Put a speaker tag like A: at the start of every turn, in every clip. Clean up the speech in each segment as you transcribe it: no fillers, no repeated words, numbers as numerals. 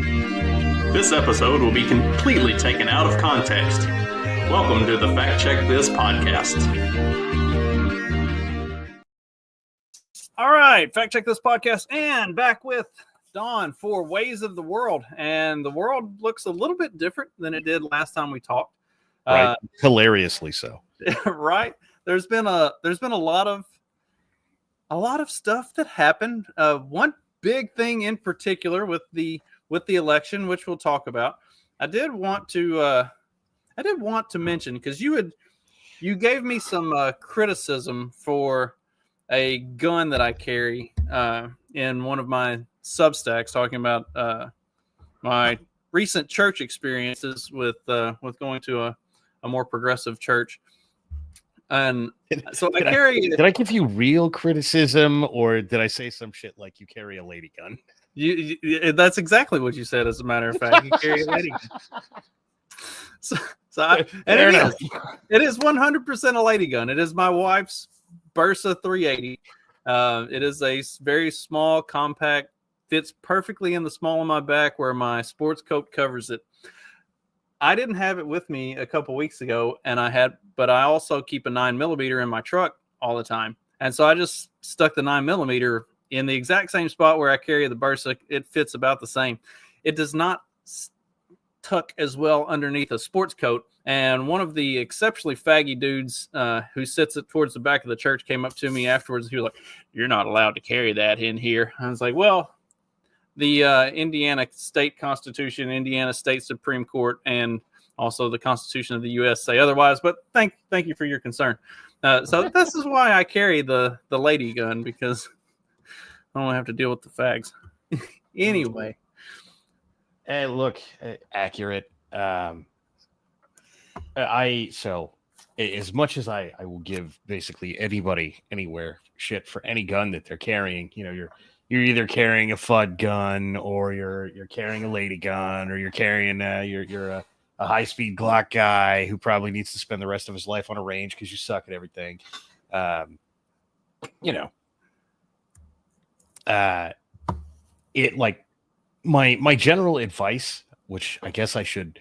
A: This episode will be completely taken out of context. Welcome to the Fact Check This podcast.
B: All right, Fact Check This podcast, and back with Dawn for Ways of the World. And the world looks a little bit different than it did last time we talked.
C: Right, hilariously so.
B: Right, there's been a lot of stuff that happened. One big thing in particular with the election, which we'll talk about. I did want to mention, because you gave me some criticism for a gun that I carry in one of my Substacks, talking about my recent church experiences with going to a more progressive church. And so did
C: I give you real criticism, or did I say some shit like you carry a lady gun?
B: That's exactly what you said, as a matter of fact. You carry a lady gun. It is 100% a lady gun. It is my wife's Bursa 380. It is a very small, compact, fits perfectly in the small of my back where my sports coat covers it. I didn't have it with me a couple weeks ago, but I also keep a 9mm in my truck all the time. And so I just stuck the 9mm in the exact same spot where I carry the Bursa. It fits about the same. It does not tuck as well underneath a sports coat. And one of the exceptionally faggy dudes who sits towards the back of the church came up to me afterwards. He was like, "You're not allowed to carry that in here." I was like, well, the Indiana State Constitution, Indiana State Supreme Court, and also the Constitution of the U.S. say otherwise. But thank you for your concern. So this is why I carry the lady gun, because I don't have to deal with the fags. Anyway.
C: Hey, look, accurate. As much as I will give basically anybody anywhere shit for any gun that they're carrying, you're either carrying a FUD gun, or you're carrying a lady gun, or you're carrying you're a high-speed Glock guy who probably needs to spend the rest of his life on a range because you suck at everything. It like my general advice, which I guess I should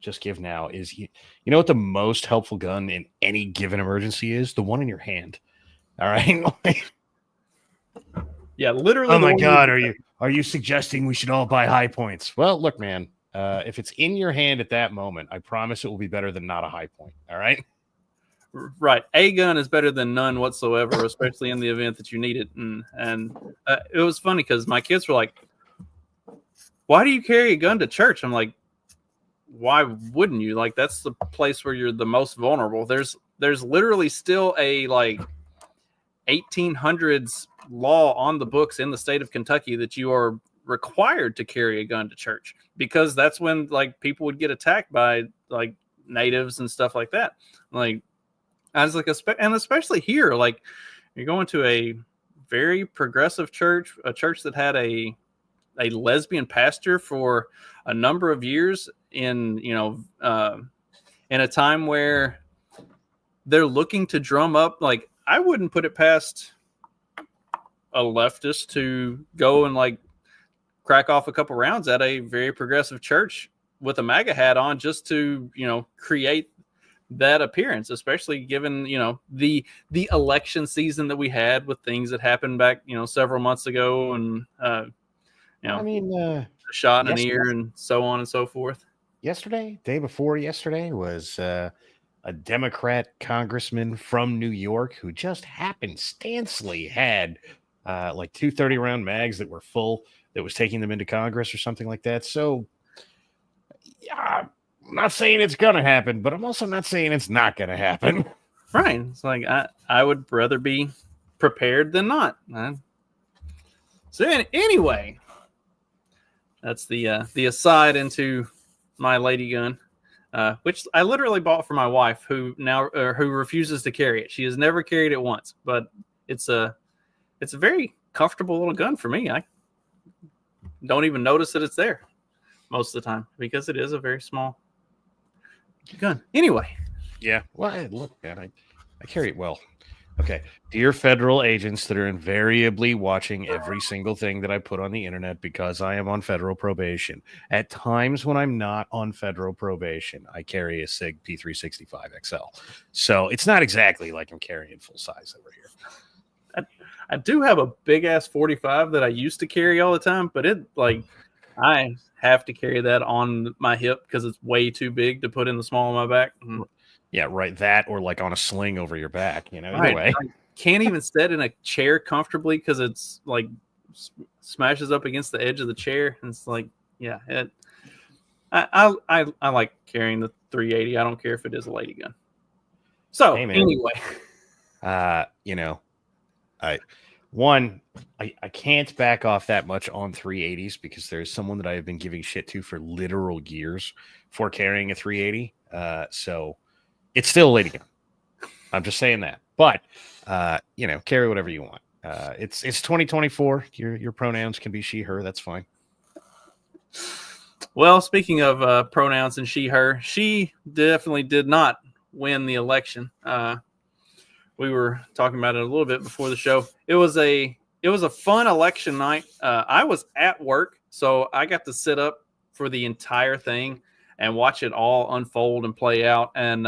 C: just give now, is you know what the most helpful gun in any given emergency is? The one in your hand. All right.
B: Yeah, literally.
C: Oh my God, are you suggesting we should all buy high points? Well, look, man, if it's in your hand at that moment, I promise it will be better than not a high point. All right.
B: Right. A gun is better than none whatsoever, especially in the event that you need it. And it was funny because my kids were like, "Why do you carry a gun to church?" I'm like, "Why wouldn't you? Like, that's the place where you're the most vulnerable." There's literally still a 1800s law on the books in the state of Kentucky that you are required to carry a gun to church, because that's when people would get attacked by natives and stuff like that. I was like, and especially here, you're going to a very progressive church, a church that had a lesbian pastor for a number of years in a time where they're looking to drum up. I wouldn't put it past a leftist to go and crack off a couple rounds at a very progressive church with a MAGA hat on, just to, create that appearance, especially given, the election season that we had with things that happened back, several months ago, and, a shot in an ear and so on and so forth.
C: Day before yesterday was a Democrat congressman from New York who just happenstancely had 2 30-round mags that were full, that was taking them into Congress or something like that. So, yeah, I'm not saying it's going to happen, but I'm also not saying it's not going to happen.
B: Right. It's I would rather be prepared than not. So anyway, that's the aside into my lady gun, which I literally bought for my wife, who refuses to carry it. She has never carried it once, but it's a very comfortable little gun for me. I don't even notice that it's there most of the time, because it is a very small gun. Anyway.
C: Yeah. Well, look, man, I carry it well. Okay. Dear federal agents that are invariably watching every single thing that I put on the internet because I am on federal probation. At times when I'm not on federal probation, I carry a SIG P365 XL. So it's not exactly like I'm carrying full size over here.
B: I do have a big ass 45 that I used to carry all the time, but I have to carry that on my hip because it's way too big to put in the small of my back.
C: Yeah, right. That or like on a sling over your back, either
B: Right.
C: way.
B: I can't even sit in a chair comfortably because it's like smashes up against the edge of the chair. And it's like, yeah, I like carrying the 380. I don't care if it is a lady gun. So
C: Hey, man.
B: anyway,
C: I can't back off that much on 380s because there's someone that I have been giving shit to for literal years for carrying a 380. So it's still a lady gun. I'm just saying that. But carry whatever you want. It's 2024. Your pronouns can be she, her. That's fine.
B: Well, speaking of pronouns and she, her, she definitely did not win the election. We were talking about it a little bit before the show. It was a fun election night. I was at work, so I got to sit up for the entire thing and watch it all unfold and play out. And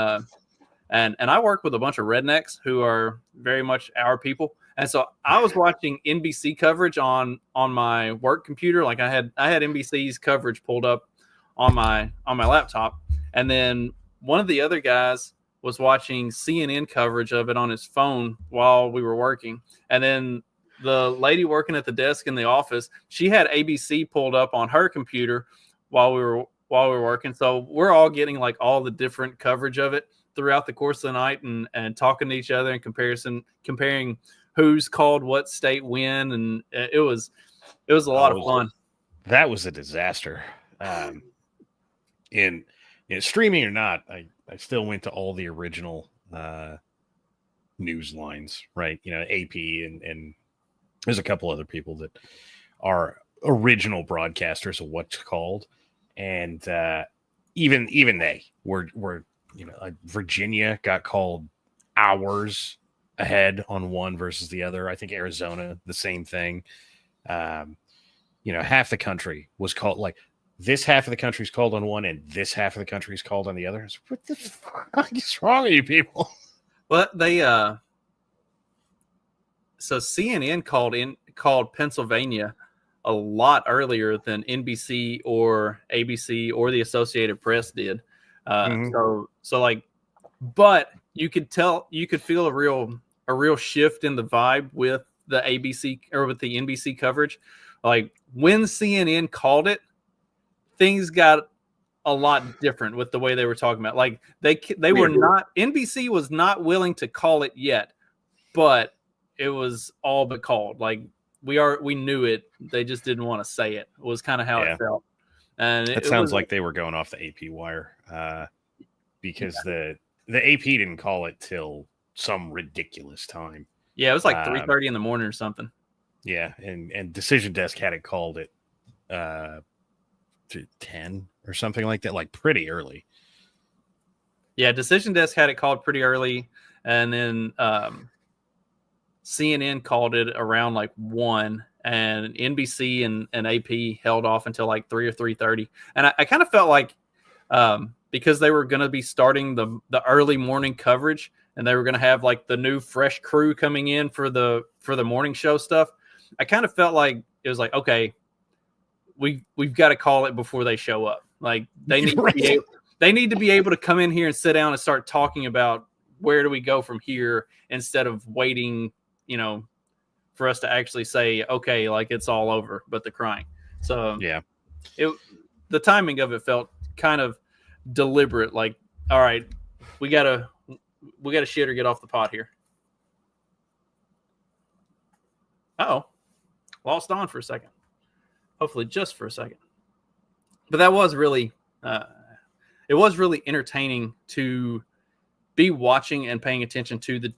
B: I work with a bunch of rednecks who are very much our people. And so I was watching NBC coverage on my work computer. Like I had NBC's coverage pulled up on my laptop. And then one of the other guys was watching CNN coverage of it on his phone while we were working. And then the lady working at the desk in the office, she had ABC pulled up on her computer while we were working. So we're all getting like all the different coverage of it throughout the course of the night and talking to each other and comparing who's called what state when. And it was a lot of fun.
C: That was a disaster. In streaming or not, I still went to all the original news lines, right? AP and there's a couple other people that are original broadcasters of what's called. And even they were Virginia got called hours ahead on one versus the other. I think Arizona, the same thing. Half the country was called, like, this half of the country is called on one and this half of the country is called on the other. So what the fuck is wrong with you people?
B: Well, they so CNN called Pennsylvania a lot earlier than NBC or ABC or the Associated Press did. So like, but you could feel a real shift in the vibe with the ABC or with the NBC coverage. Like when CNN called it, things got a lot different with the way they were talking about. Like they were not, NBC was not willing to call it yet, but it was all but called. Like we knew it. They just didn't want to say it. It was kind of how it felt. And
C: it sounds like they were going off the AP wire because the AP didn't call it till some ridiculous time.
B: Yeah, it was like 3:30 in the morning or something.
C: Yeah, and Decision Desk had it called at to 10 or something like that, like pretty early.
B: Yeah, Decision Desk had it called pretty early, and then CNN called it around like 1, and NBC and AP held off until like 3 or 3:30. And I kind of felt like because they were going to be starting the early morning coverage, and they were going to have like the new fresh crew coming in for the morning show stuff. I kind of felt like it was like, okay, we've got to call it before they show up. Like they need to be able to come in here and sit down and start talking about where do we go from here instead of waiting, for us to actually say, okay, like it's all over, but the crying. So
C: yeah,
B: the timing of it felt kind of deliberate. Like, all right, we gotta shit or get off the pot here. Lost on for a second. Hopefully just for a second. But that was really, it was really entertaining to be watching and paying attention to the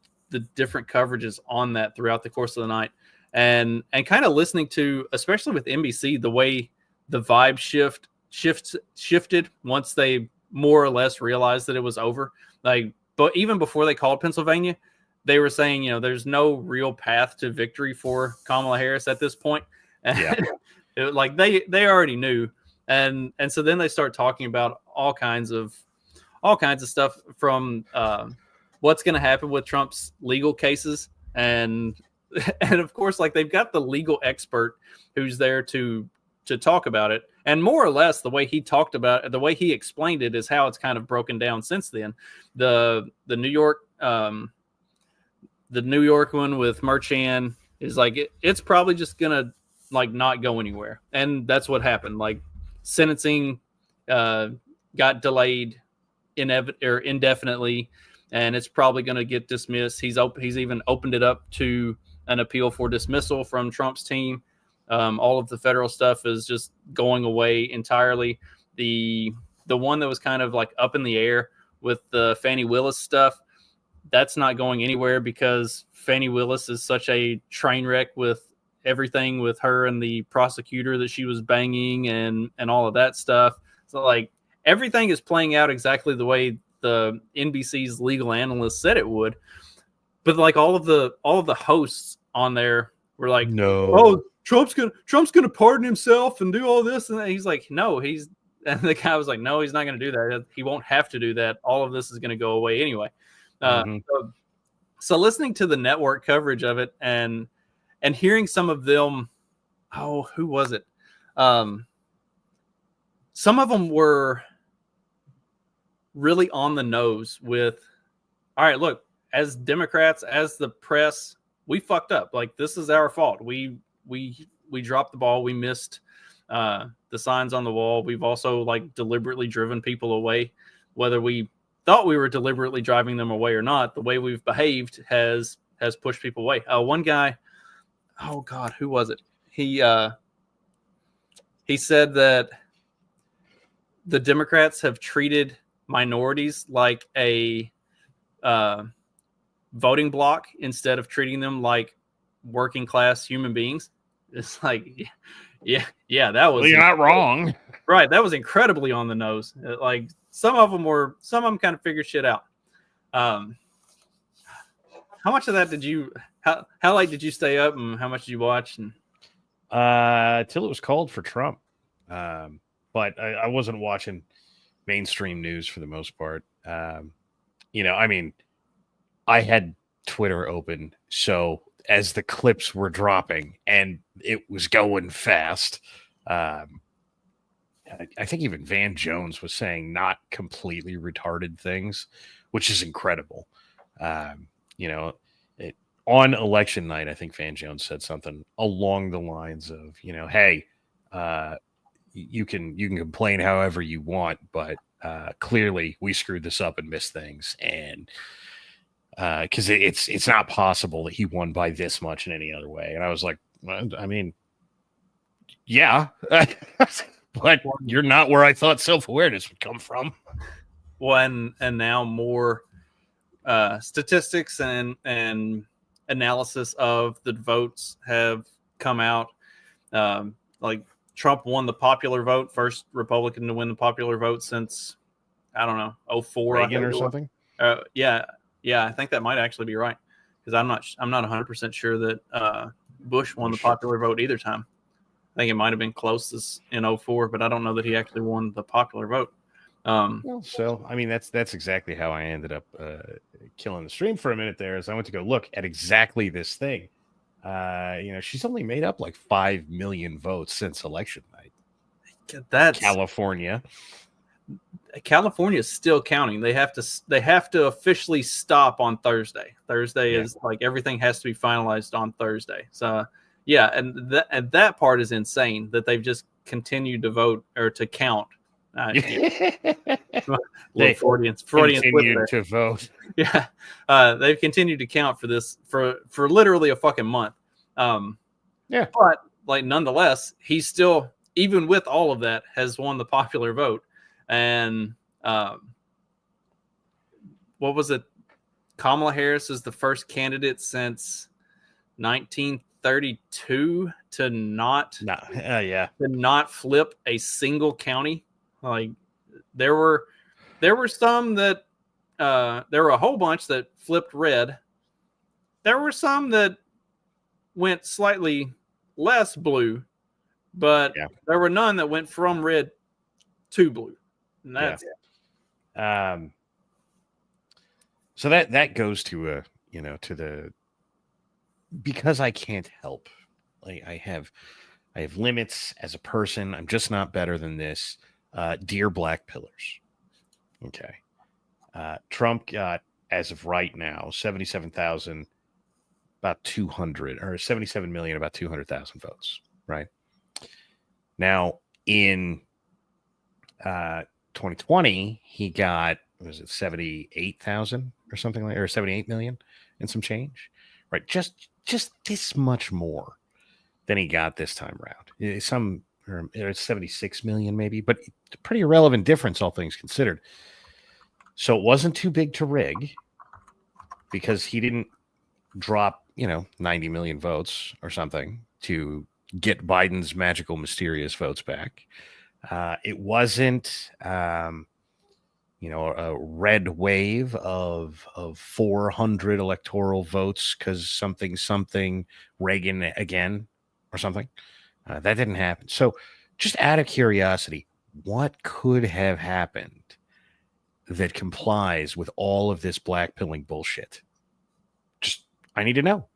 B: different coverages on that throughout the course of the night, and kind of listening to, especially with NBC, the way the vibe shifted once they more or less realized that it was over. Like, but even before they called Pennsylvania, they were saying, there's no real path to victory for Kamala Harris at this point.
C: Yeah.
B: Like they already knew. And so then they start talking about all kinds of stuff from what's going to happen with Trump's legal cases. And of course, like they've got the legal expert who's there to talk about it. And more or less the way he talked about it, the way he explained it is how it's kind of broken down since then. The New York one with Merchan is like, it's probably just going to like not go anywhere. And that's what happened. Like sentencing got delayed indefinitely, and it's probably going to get dismissed. He's even opened it up to an appeal for dismissal from Trump's team. All of the federal stuff is just going away entirely. The one that was kind of like up in the air with the Fani Willis stuff, that's not going anywhere because Fani Willis is such a train wreck with everything with her and the prosecutor that she was banging and all of that stuff. So like everything is playing out exactly the way the NBC's legal analyst said it would. But like all of the hosts on there were like,
C: no,
B: oh, Trump's gonna pardon himself and do all this, and he's like, no, and the guy was like, no, he's not gonna do that. He won't have to do that. All of this is gonna go away anyway. So listening to the network coverage of it and hearing some of them, who was it? Some of them were really on the nose with, all right, look, as Democrats, as the press, we fucked up. Like, this is our fault. We dropped the ball. We missed the signs on the wall. We've also like deliberately driven people away, whether we thought we were deliberately driving them away or not. The way we've behaved has pushed people away. One guy, oh God, who was it? He said that the Democrats have treated minorities like a voting bloc instead of treating them like working class human beings. It's like, yeah, that was.
C: Well, you're not wrong,
B: right? That was incredibly on the nose. Like some of them kind of figured shit out. How much of that did you? How late did you stay up, and how much did you watch? And
C: till it was called for Trump, but I wasn't watching mainstream news for the most part. I mean, I had Twitter open, so as the clips were dropping and it was going fast, I think even Van Jones was saying not completely retarded things, which is incredible. On election night, I think Van Jones said something along the lines of, hey, you can complain however you want, but clearly we screwed this up and missed things. And because it's not possible that he won by this much in any other way. And I was like, well, I mean, yeah, but you're not where I thought self-awareness would come from.
B: Well, and now more statistics and analysis of the votes have come out. Like Trump won the popular vote, first Republican to win the popular vote since, I don't know, 2004
C: Reagan or something.
B: Yeah, I think that might actually be right, because I'm not 100% sure that Bush won the popular vote either time. I think it might have been closest in 2004, but I don't know that he actually won the popular vote.
C: So I mean, that's exactly how I ended up killing the stream for a minute there, as I went to go look at exactly this thing. She's only made up like 5 million votes since election night.
B: That's
C: California
B: is still counting. They have to officially stop on Thursday. Thursday is like everything has to be finalized on Thursday. So yeah, and that part is insane that they've just continued to vote or to count.
C: They
B: Freudian
C: continued to vote.
B: Yeah, they've continued to count for this for literally a fucking month. But like nonetheless, he's still, even with all of that, has won the popular vote. And what was it? Kamala Harris is the first candidate since 1932 to not flip a single county. Like there were some that there were a whole bunch that flipped red, there were some that went slightly less blue, but there were none that went from red to blue. And that's
C: so that goes to to the, because I can't help. Like I have limits as a person. I'm just not better than this. Dear Black Pillars. Okay. Trump got, as of right now, 77,000, about 200, or 77 million, about 200,000 votes. Right now in 2020, he got, was it 78,000 or something like, or 78 million and some change, right? Just this much more than he got this time around. Some, or it's 76 million maybe, but pretty irrelevant difference, all things considered. So it wasn't too big to rig because he didn't drop, 90 million votes or something to get Biden's magical, mysterious votes back. It wasn't, a red wave of 400 electoral votes because something Reagan again or something. That didn't happen. So just out of curiosity, what could have happened that complies with all of this blackpilling bullshit? Just, I need to know.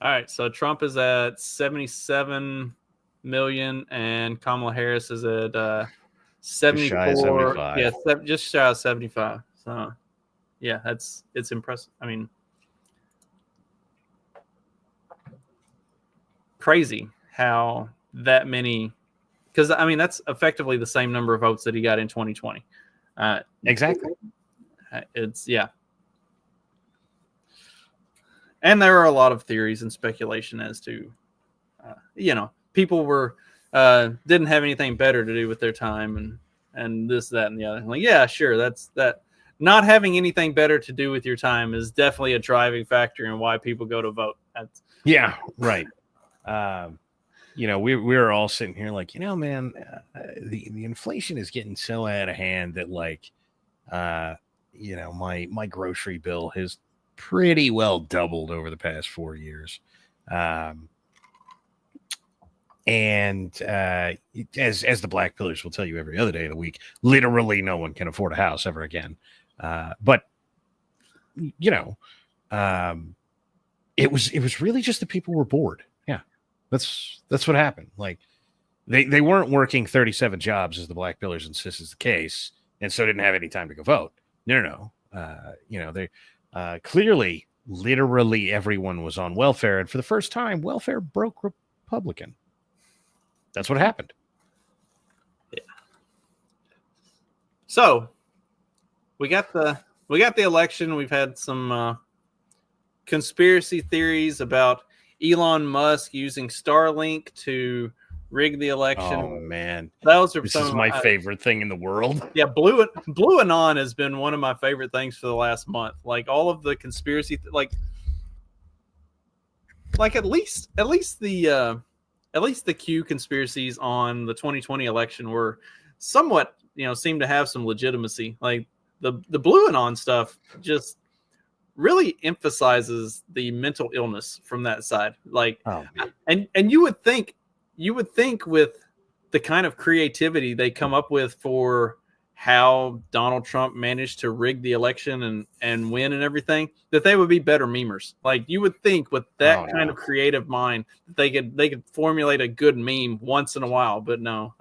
B: All right. So Trump is at 77 million and Kamala Harris is at 74.
C: 75.
B: Yeah, just shy of 75. So yeah, it's impressive. I mean, crazy how that many, because I mean that's effectively the same number of votes that he got in 2020.
C: Exactly.
B: It's and there are a lot of theories and speculation as to people were didn't have anything better to do with their time and this, that, and the other. Like, yeah, sure, that's that. Not having anything better to do with your time is definitely a driving factor in why people go to vote.
C: Yeah, right. We're all sitting here like, man, the inflation is getting so out of hand that like, my grocery bill has pretty well doubled over the past 4 years. And as the Black Pillars will tell you every other day of the week, literally no one can afford a house ever again. But it was really just the people were bored. Yeah, that's what happened. Like they weren't working 37 jobs, as the Black Pillars insist is the case, and so didn't have any time to go vote. No. They clearly, literally everyone was on welfare, and for the first time, welfare broke Republican. That's what happened.
B: Yeah. So we got the election. We've had some conspiracy theories about Elon Musk using Starlink to rig the election.
C: Oh man,
B: those are
C: this is my favorite thing in the world.
B: Yeah, Blue Anon has been one of my favorite things for the last month. Like all of the conspiracy, like at least the Q conspiracies on the 2020 election were somewhat, seemed to have some legitimacy. Like the Blue Anon stuff just really emphasizes the mental illness from that side. Like, and you would think with the kind of creativity they come up with for how Donald Trump managed to rig the election and win and everything, that they would be better memers. Like you would think with that kind of creative mind, they could formulate a good meme once in a while, but no,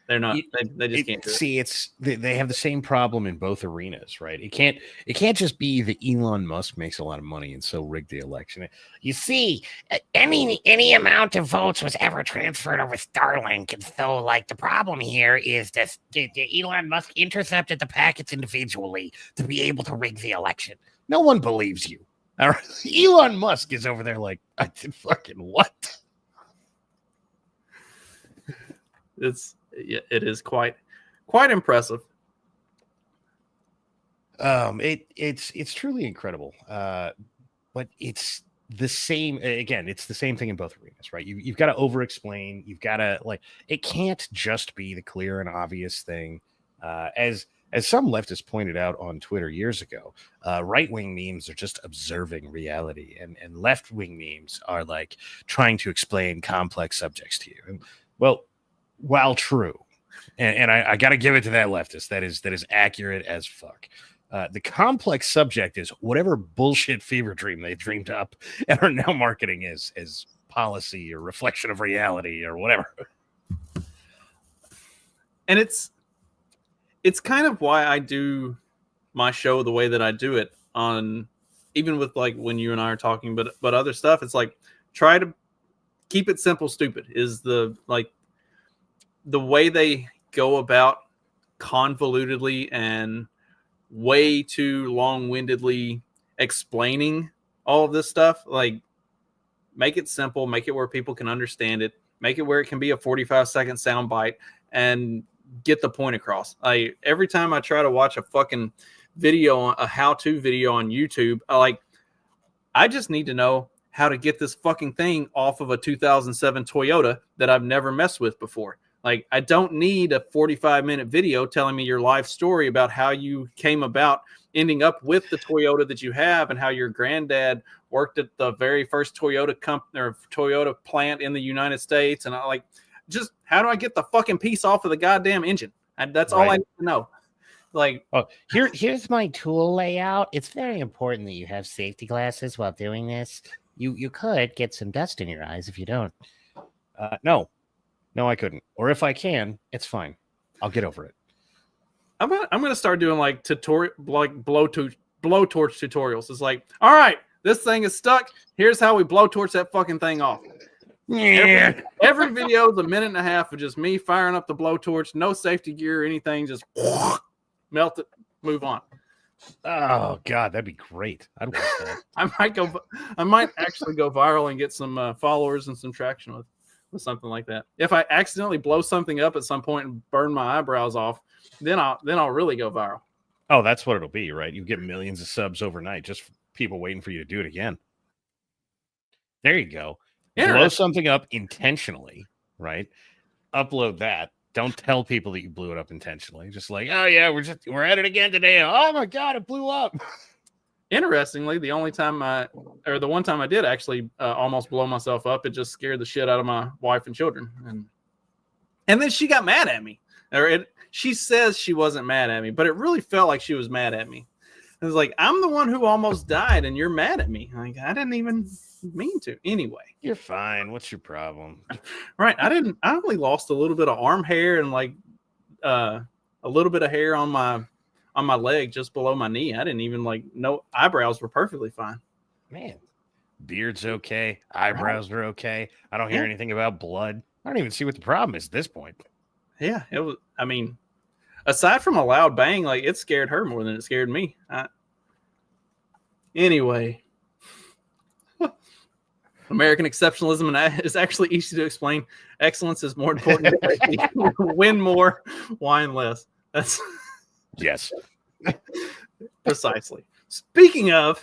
B: they're not. They just can't do it.
C: See, they have the same problem in both arenas, right? It can't just be that Elon Musk makes a lot of money and so rigged the election. You see, any amount of votes was ever transferred over Starlink, and so like the problem here is that Elon Musk intercepted the packets individually to be able to rig the election. No one believes you. Elon Musk is over there like, I did fucking what?
B: It is quite impressive.
C: It's truly incredible. But it's the same. Again, it's the same thing in both arenas, right? You've got to over-explain. You've got to it can't just be the clear and obvious thing. As as some leftists pointed out on Twitter years ago, right-wing memes are just observing reality, and left-wing memes are like trying to explain complex subjects to you. And, well, while true, and I got to give it to that leftist, that is accurate as fuck. The complex subject is whatever bullshit fever dream they dreamed up and are now marketing as policy or reflection of reality or whatever.
B: And it's kind of why I do my show the way that I do it, on even with like when you and I are talking, but other stuff. It's like, try to keep it simple. Stupid is the way they go about convolutedly and way too long-windedly explaining all of this stuff. Like, make it simple, make it where people can understand it, make it where it can be a 45-second soundbite and get the point across. Every time I try to watch a fucking video, a how-to video on YouTube, I just need to know how to get this fucking thing off of a 2007 Toyota that I've never messed with before. Like, I don't need a 45-minute video telling me your life story about how you came about ending up with the Toyota that you have and how your granddad worked at the very first Toyota company or Toyota plant in the United States. And just how do I get the fucking piece off of the goddamn engine? And that's all I need to know. Like,
D: here's my tool layout. It's very important that you have safety glasses while doing this. You could get some dust in your eyes if you don't.
C: No, I couldn't. Or if I can, it's fine. I'll get over it.
B: I'm gonna start doing like tutorial, like blowtorch tutorials. It's like, all right, this thing is stuck. Here's how we blowtorch that fucking thing off.
C: Yeah.
B: Every video is a minute and a half of just me firing up the blowtorch, no safety gear or anything, just melt it, move on.
C: Oh God, that'd be great. I'd watch that.
B: I might actually go viral and get some followers and some traction with something like that. If I accidentally blow something up at some point and burn my eyebrows off, then I'll really go viral.
C: Oh, that's what it'll be, right? You get millions of subs overnight, just people waiting for you to do it again. There you go. Blow something up intentionally, right? Upload that. Don't tell people that you blew it up intentionally. Just like, oh yeah, we're at it again today. Oh my God, it blew up.
B: Interestingly, the one time I did actually almost blow myself up, it just scared the shit out of my wife and children, and then she got mad at me. She says she wasn't mad at me, but it really felt like she was mad at me. It was like, I'm the one who almost died, and you're mad at me. Like, I didn't even mean to. Anyway,
C: you're fine. What's your problem?
B: Right? I only lost a little bit of arm hair and like a little bit of hair on my leg just below my knee. I didn't even no eyebrows were perfectly fine.
C: Man, beard's okay. Eyebrows are okay. I don't hear anything about blood. I don't even see what the problem is at this point.
B: Yeah, it was. I mean, aside from a loud bang, it scared her more than it scared me. Anyway, American exceptionalism is actually easy to explain. Excellence is more important. Win more, whine less. That's
C: yes,
B: precisely. Speaking of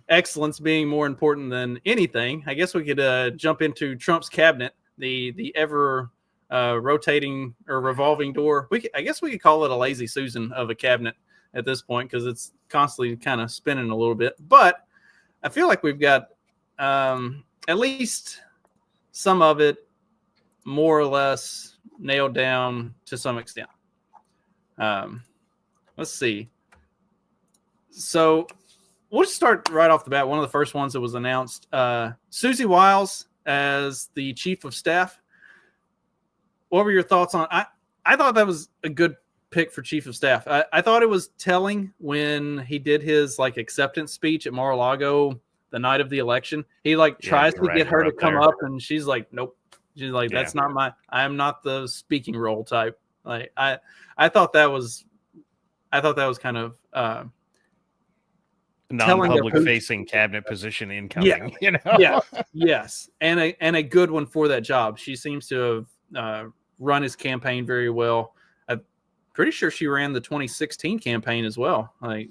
B: excellence being more important than anything, I guess we could jump into Trump's cabinet, the ever rotating or revolving door. I guess we could call it a lazy Susan of a cabinet at this point because it's constantly kind of spinning a little bit. But I feel like we've got at least some of it more or less nailed down to some extent. Let's see. So we'll start right off the bat. One of the first ones that was announced, Susie Wiles as the chief of staff. What were your thoughts on? I thought that was a good pick for chief of staff. I thought it was telling when he did his acceptance speech at Mar-a-Lago the night of the election. He tries to get her to come up, and she's like, nope. She's like, that's not I am not the speaking role type. I thought that was kind of
C: non-public facing cabinet position incoming.
B: Yeah, yes, and a good one for that job. She seems to have run his campaign very well. I'm pretty sure she ran the 2016 campaign as well. I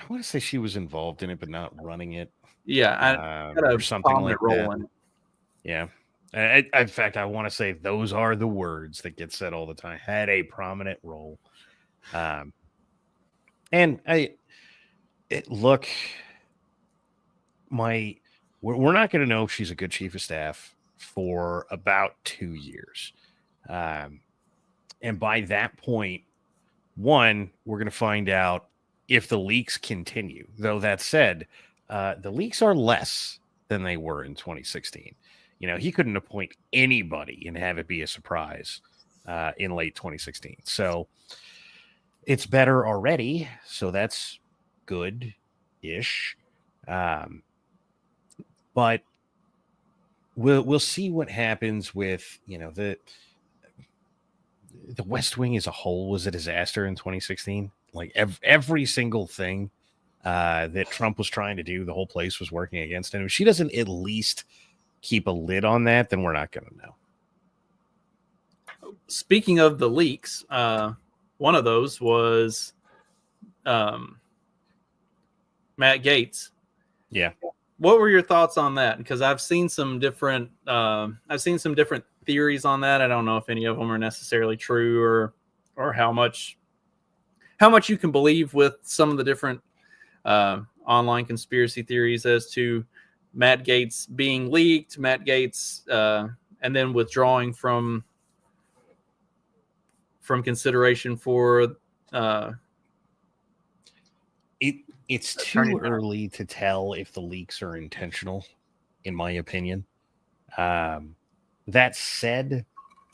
C: want to say she was involved in it, but not running it.
B: Yeah,
C: or something like that.
B: In it.
C: Yeah. In fact, I want to say those are the words that get said all the time. Had a prominent role. And look, we're not going to know if she's a good chief of staff for about 2 years. And by that point, one, we're going to find out if the leaks continue. Though that said, the leaks are less than they were in 2016. He couldn't appoint anybody and have it be a surprise in late 2016. So it's better already. So that's good-ish. But we'll see what happens with, the West Wing as a whole was a disaster in 2016. Like every single thing that Trump was trying to do, the whole place was working against him. If she doesn't at least keep a lid on that, then we're not going to know.
B: Speaking of the leaks, one of those was Matt Gaetz.
C: Yeah.
B: What were your thoughts on that? Because I've seen some different theories on that. I don't know if any of them are necessarily true or how much you can believe with some of the different online conspiracy theories as to Matt Gaetz being leaked, Matt Gaetz, and then withdrawing from consideration for
C: It's too early to tell if the leaks are intentional, in my opinion. That said,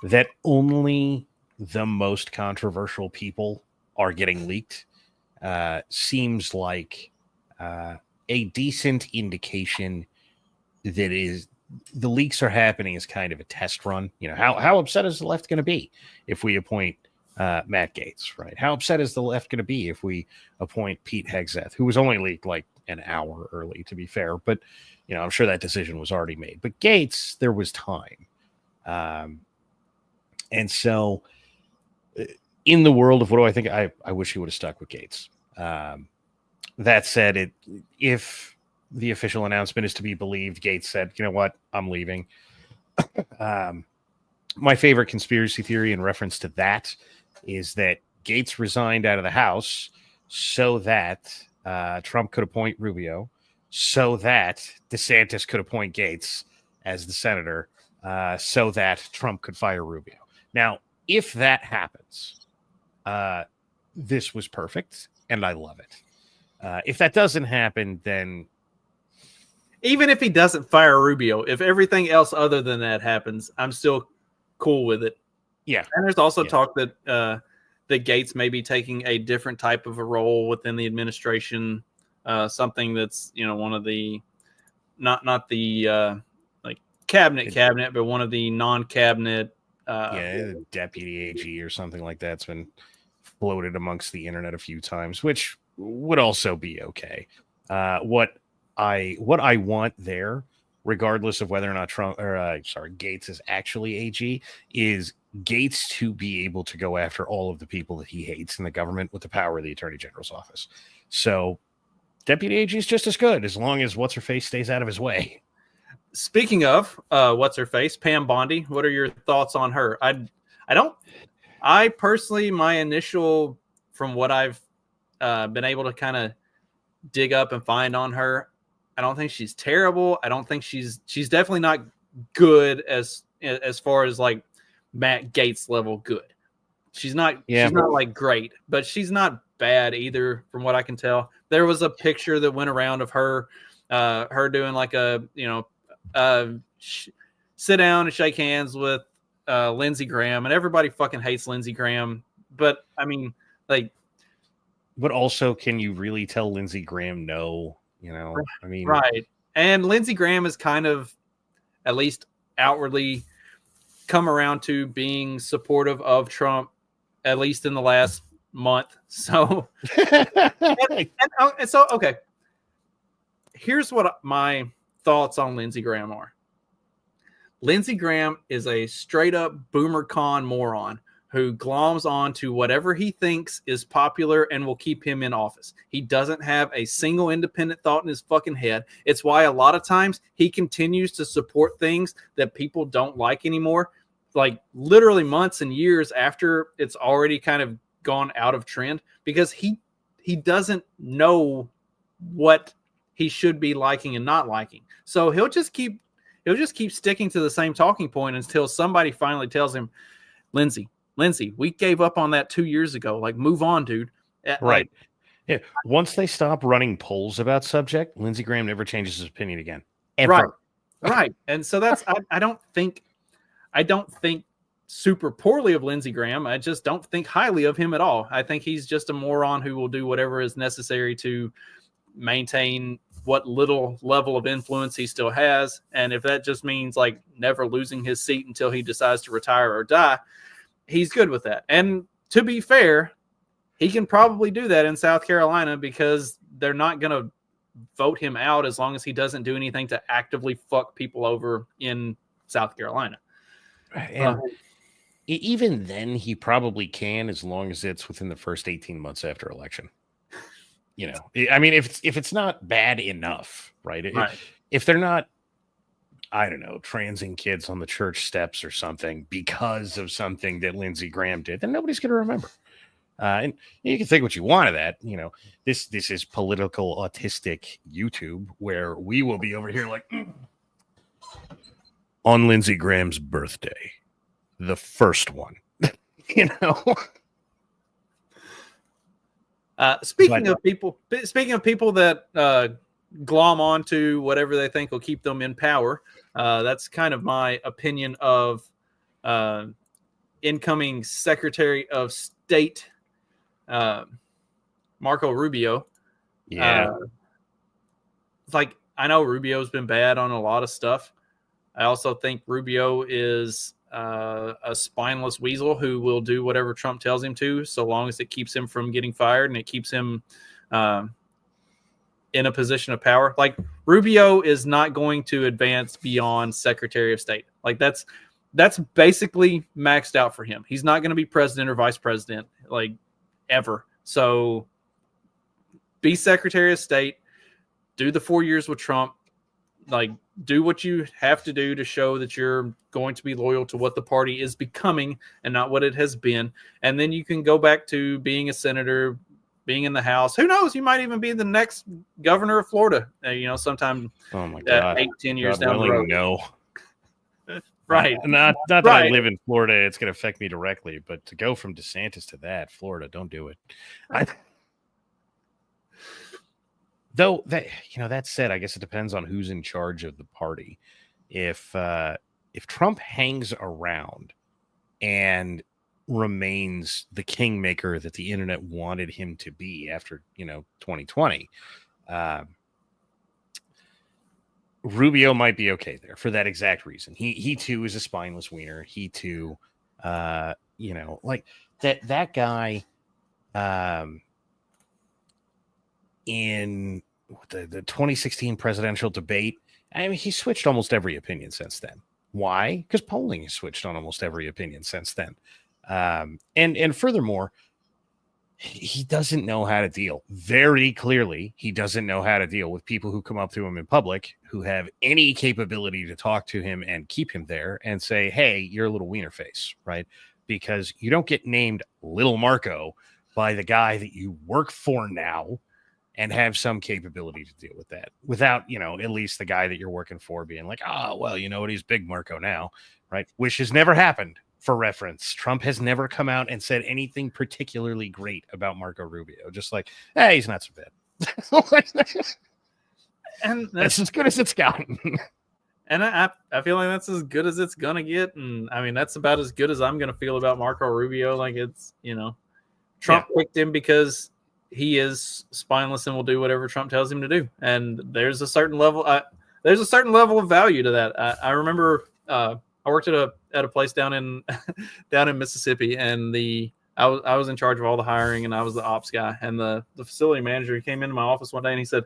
C: that only the most controversial people are getting leaked seems like a decent indication that is the leaks are happening as kind of a test run. How upset is the left going to be if we appoint Matt Gaetz, right? How upset is the left going to be if we appoint Pete Hegseth, who was only leaked like an hour early, to be fair, but I'm sure that decision was already made. But Gaetz, there was time. And so in the world of what do I think, I wish he would have stuck with Gaetz. That said, if the official announcement is to be believed, Gaetz said, you know what, I'm leaving. My favorite conspiracy theory in reference to that is that Gaetz resigned out of the House so that Trump could appoint Rubio, so that DeSantis could appoint Gaetz as the senator, so that Trump could fire Rubio. Now, if that happens, this was perfect, and I love it. If that doesn't happen, then...
B: Even if he doesn't fire Rubio, if everything else other than that happens, I'm still cool with it.
C: Yeah.
B: And there's also talk that that Gaetz may be taking a different type of a role within the administration, something that's, one of the not the like cabinet, but one of the non-cabinet
C: deputy AG or something like that's been floated amongst the internet a few times, which would also be okay. What I want there, regardless of whether or not Gaetz is actually AG, is Gaetz to be able to go after all of the people that he hates in the government with the power of the Attorney General's office. So Deputy AG is just as good as long as what's-her-face stays out of his way.
B: Speaking of what's-her-face, Pam Bondi, what are your thoughts on her? I personally, my initial, from what I've been able to kind of dig up and find on her, I don't think she's terrible. I don't think she's definitely not good as far as like Matt Gaetz level good. She's not like great, but she's not bad either from what I can tell. There was a picture that went around of her doing like a, sit down and shake hands with Lindsey Graham, and everybody fucking hates Lindsey Graham. But I mean, like,
C: but also, can you really tell Lindsey Graham no? I mean,
B: right. And Lindsey Graham is kind of, at least outwardly, come around to being supportive of Trump, at least in the last month. So, and so, okay. Here's what my thoughts on Lindsey Graham are. Lindsey Graham is a straight up boomer con moron who gloms on to whatever he thinks is popular and will keep him in office. He doesn't have a single independent thought in his fucking head. It's why a lot of times he continues to support things that people don't like anymore, like literally months and years after it's already kind of gone out of trend because he doesn't know what he should be liking and not liking. So he'll just keep sticking to the same talking point until somebody finally tells him, Lindsey, we gave up on that 2 years ago. Like, move on, dude.
C: Right. Yeah. Once they stop running polls about subject, Lindsey Graham never changes his opinion again. Ever.
B: Right. And so that's I don't think super poorly of Lindsey Graham. I just don't think highly of him at all. I think he's just a moron who will do whatever is necessary to maintain what little level of influence he still has. And if that just means like never losing his seat until he decides to retire or die, he's good with that. And to be fair, he can probably do that in South Carolina because they're not going to vote him out as long as he doesn't do anything to actively fuck people over in South Carolina.
C: And even then, he probably can, as long as it's within the first 18 months after election. You know, I mean, if it's not bad enough, right? If they're not, I don't know, transing kids on the church steps or something because of something that Lindsey Graham did, then nobody's going to remember. And you can think what you want of that. You know, this is political autistic YouTube where we will be over here like on Lindsey Graham's birthday, the first one, you know.
B: Speaking of people that glom onto whatever they think will keep them in power, that's kind of my opinion of incoming Secretary of State Marco Rubio.
C: Yeah.
B: Like, I know Rubio's been bad on a lot of stuff. I also think Rubio is a spineless weasel who will do whatever Trump tells him to, so long as it keeps him from getting fired and it keeps him in a position of power. Like, Rubio is not going to advance beyond Secretary of State. Like, that's basically maxed out for him. He's not going to be president or vice president, like, ever. So be Secretary of State, do the 4 years with Trump, like, do what you have to do to show that you're going to be loyal to what the party is becoming and not what it has been. And then you can go back to being a senator, being in the House. Who knows? You might even be the next governor of Florida, sometime 8-10 years down the road.
C: No.
B: Right.
C: Not that I live in Florida, it's going to affect me directly, but to go from DeSantis to that, Florida, don't do it. Though that said, I guess it depends on who's in charge of the party. If Trump hangs around and remains the kingmaker that the internet wanted him to be after 2020, Rubio might be okay there for that exact reason. He too is a spineless wiener. He too, like that guy. In the 2016 presidential debate, I mean, he switched almost every opinion since then. Why? Because polling has switched on almost every opinion since then. And furthermore, he doesn't know how to deal. Very clearly, he doesn't know how to deal with people who come up to him in public who have any capability to talk to him and keep him there and say, hey, you're a little wiener face, right? Because you don't get named Little Marco by the guy that you work for now and have some capability to deal with that without, at least the guy that you're working for being like, oh, well, he's Big Marco now, right? Which has never happened. For reference, Trump has never come out and said anything particularly great about Marco Rubio. Just like, hey, he's not so bad. And that's as good as it's gotten.
B: And I feel like that's as good as it's going to get. And I mean, that's about as good as I'm going to feel about Marco Rubio. Like, it's, Trump picked him because he is spineless and will do whatever Trump tells him to do. And there's a certain level of value to that. I remember I worked at a place down in Mississippi, and I was in charge of all the hiring, and I was the ops guy. And the facility manager came into my office one day and he said,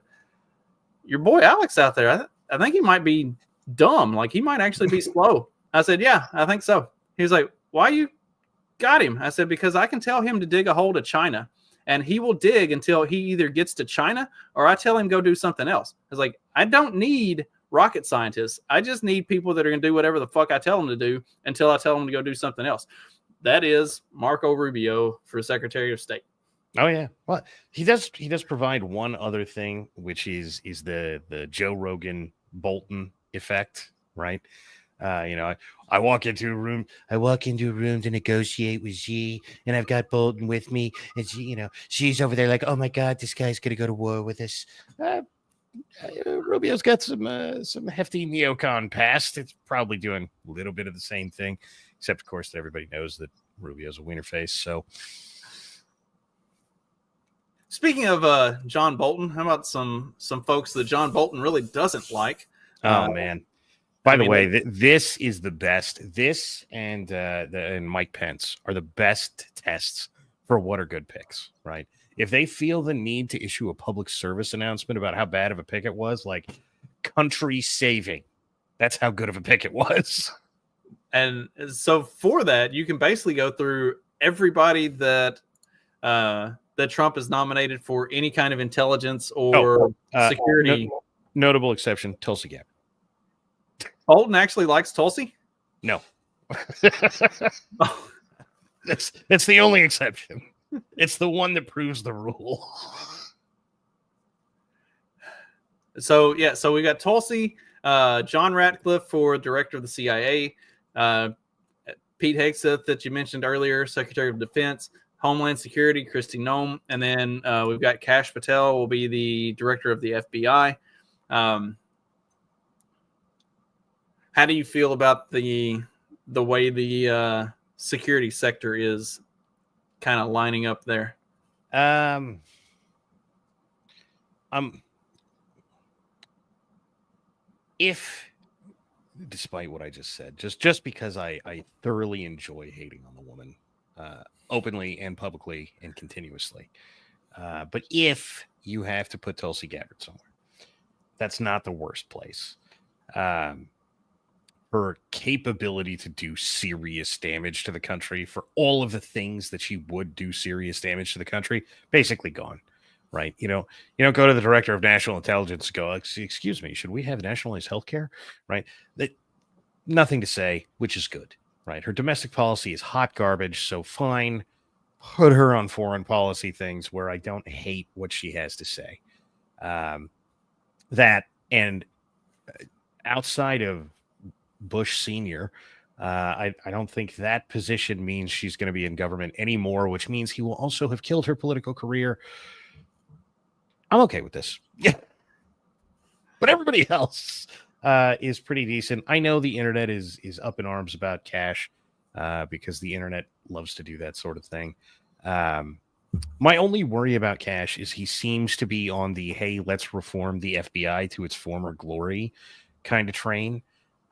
B: "Your boy Alex out there, I think he might be dumb. Like, he might actually be slow." I said, "Yeah, I think so." He was like, "Why you got him?" I said, "Because I can tell him to dig a hole to China, and he will dig until he either gets to China or I tell him go do something else." I was like, I don't need rocket scientists. I just need people that are going to do whatever the fuck I tell them to do until I tell them to go do something else. that is Marco Rubio for Secretary of State.
C: Oh yeah. Well, he does provide one other thing, which is the Joe Rogan Bolton effect, right? I walk into a room to negotiate with Xi, and I've got Bolton with me, and she's over there like, oh my God, this guy's gonna go to war with us. Rubio's got some hefty neocon past. It's probably doing a little bit of the same thing, except of course that everybody knows that Rubio's a wiener face. So,
B: speaking of John Bolton, how about some folks that John Bolton really doesn't like?
C: Oh man. By the way, this is the best. This and Mike Pence are the best tests for what are good picks, right? If they feel the need to issue a public service announcement about how bad of a pick it was, like country saving, that's how good of a pick it was.
B: And so for that, you can basically go through everybody that Trump has nominated for any kind of intelligence or security.
C: Notable exception, Tulsi Gabbard.
B: Bolton actually likes Tulsi?
C: No. That's the only exception. It's the one that proves the rule.
B: So we got Tulsi, John Ratcliffe for director of the CIA, Pete Hegseth that you mentioned earlier, Secretary of Defense, Homeland Security, Kristi Noem, and then we've got Kash Patel will be the director of the FBI. How do you feel about the way the security sector is kind of lining up there?
C: If, despite what I just said, just because I thoroughly enjoy hating on the woman, openly and publicly and continuously, but if you have to put Tulsi Gabbard somewhere, that's not the worst place. Her capability to do serious damage to the country for all of the things that she would do serious damage to the country, basically gone, right? You don't go to the director of national intelligence and go, excuse me, should we have nationalized healthcare? Right? Nothing to say, which is good, right? Her domestic policy is hot garbage. So fine, put her on foreign policy things where I don't hate what she has to say. That and outside of Bush Sr., I don't think that position means she's going to be in government anymore, which means he will also have killed her political career. I'm okay with this. Yeah. But everybody else is pretty decent. I know the internet is up in arms about Kash because the internet loves to do that sort of thing. My only worry about Kash is he seems to be on the, hey, let's reform the FBI to its former glory kind of train.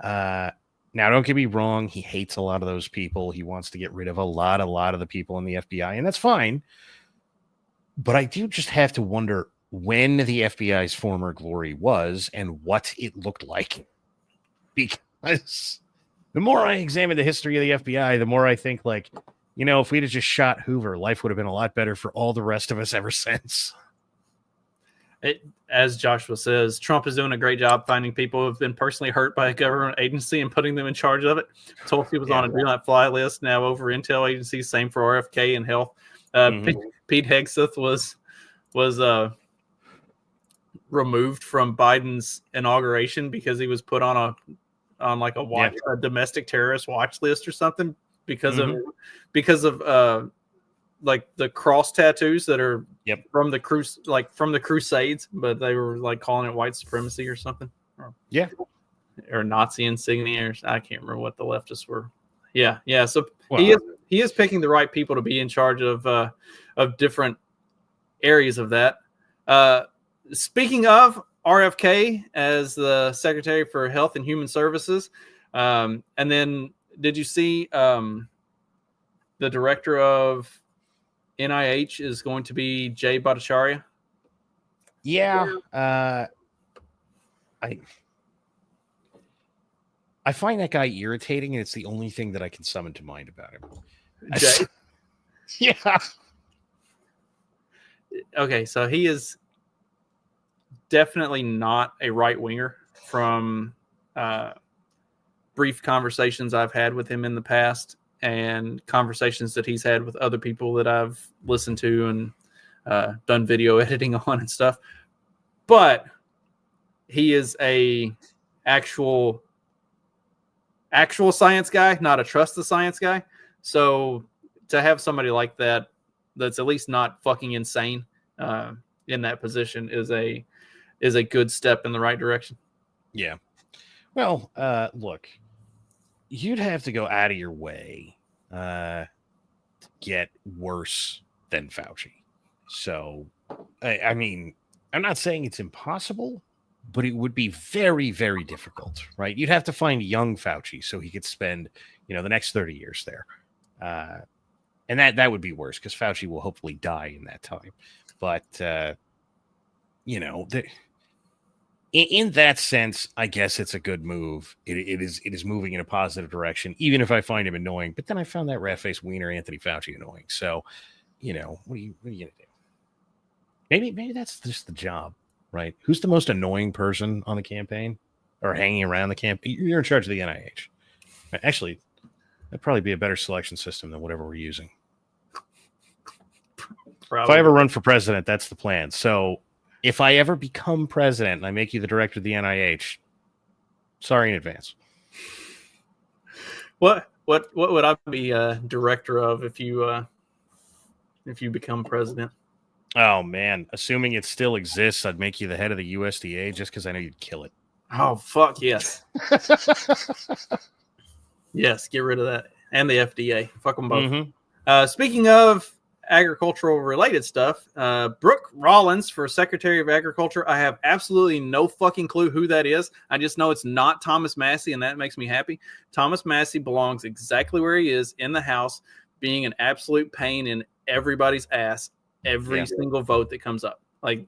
C: Now, don't get me wrong. He hates a lot of those people. He wants to get rid of a lot of the people in the FBI, and that's fine. But I do just have to wonder when the FBI's former glory was and what it looked like. Because the more I examine the history of the FBI, the more I think, like, if we'd have just shot Hoover, life would have been a lot better for all the rest of us ever since.
B: As Joshua says, Trump is doing a great job finding people who have been personally hurt by a government agency and putting them in charge of it. Tulsi was on a do not fly list, now over intel agencies. Same for RFK and health. Pete Hegseth was removed from Biden's inauguration because he was put on a domestic terrorist watch list or something because of like the cross tattoos that are from the Crusades, but they were like calling it white supremacy or something. Or Nazi insignia. I can't remember what the leftists were. So he is picking the right people to be in charge of different areas of that. Speaking of RFK as the Secretary for Health and Human Services, and then did you see the director of NIH is going to be Jay Bhattacharya?
C: Yeah. I find that guy irritating, and it's the only thing that I can summon to mind about him.
B: Jay?
C: Yeah.
B: Okay, so he is definitely not a right winger from brief conversations I've had with him in the past. and conversations that he's had with other people that I've listened to and done video editing on and stuff. But he is a actual science guy, not a trust the science guy. So to have somebody like that, that's at least not fucking insane in that position is a good step in the right direction.
C: Yeah. Well, look, you'd have to go out of your way to get worse than Fauci. So, I mean, I'm not saying it's impossible, but it would be very, very difficult, right? You'd have to find young Fauci so he could spend, the next 30 years there. And that would be worse because Fauci will hopefully die in that time. But, in that sense, I guess it's a good move. It is moving in a positive direction, even if I find him annoying. But then I found that rat-faced wiener Anthony Fauci annoying. So, what are you going to do? Maybe that's just the job, right? Who's the most annoying person on the campaign or hanging around the campaign? You're in charge of the NIH. Actually, that'd probably be a better selection system than whatever we're using. Probably. If I ever run for president, that's the plan. So if I ever become president and I make you the director of the NIH, sorry in advance.
B: What would I be director of if you become president?
C: Oh man, assuming it still exists, I'd make you the head of the USDA just because I know you'd kill it.
B: Oh fuck yes. Yes, get rid of that and the FDA. Fuck them both. Mm-hmm. Speaking of agricultural related stuff, Brooke Rollins for Secretary of Agriculture. I have absolutely no fucking clue who that is. I just know it's not Thomas Massie, and that makes me happy. Thomas Massie belongs exactly where he is in the House, being an absolute pain in everybody's ass every single vote that comes up. Like,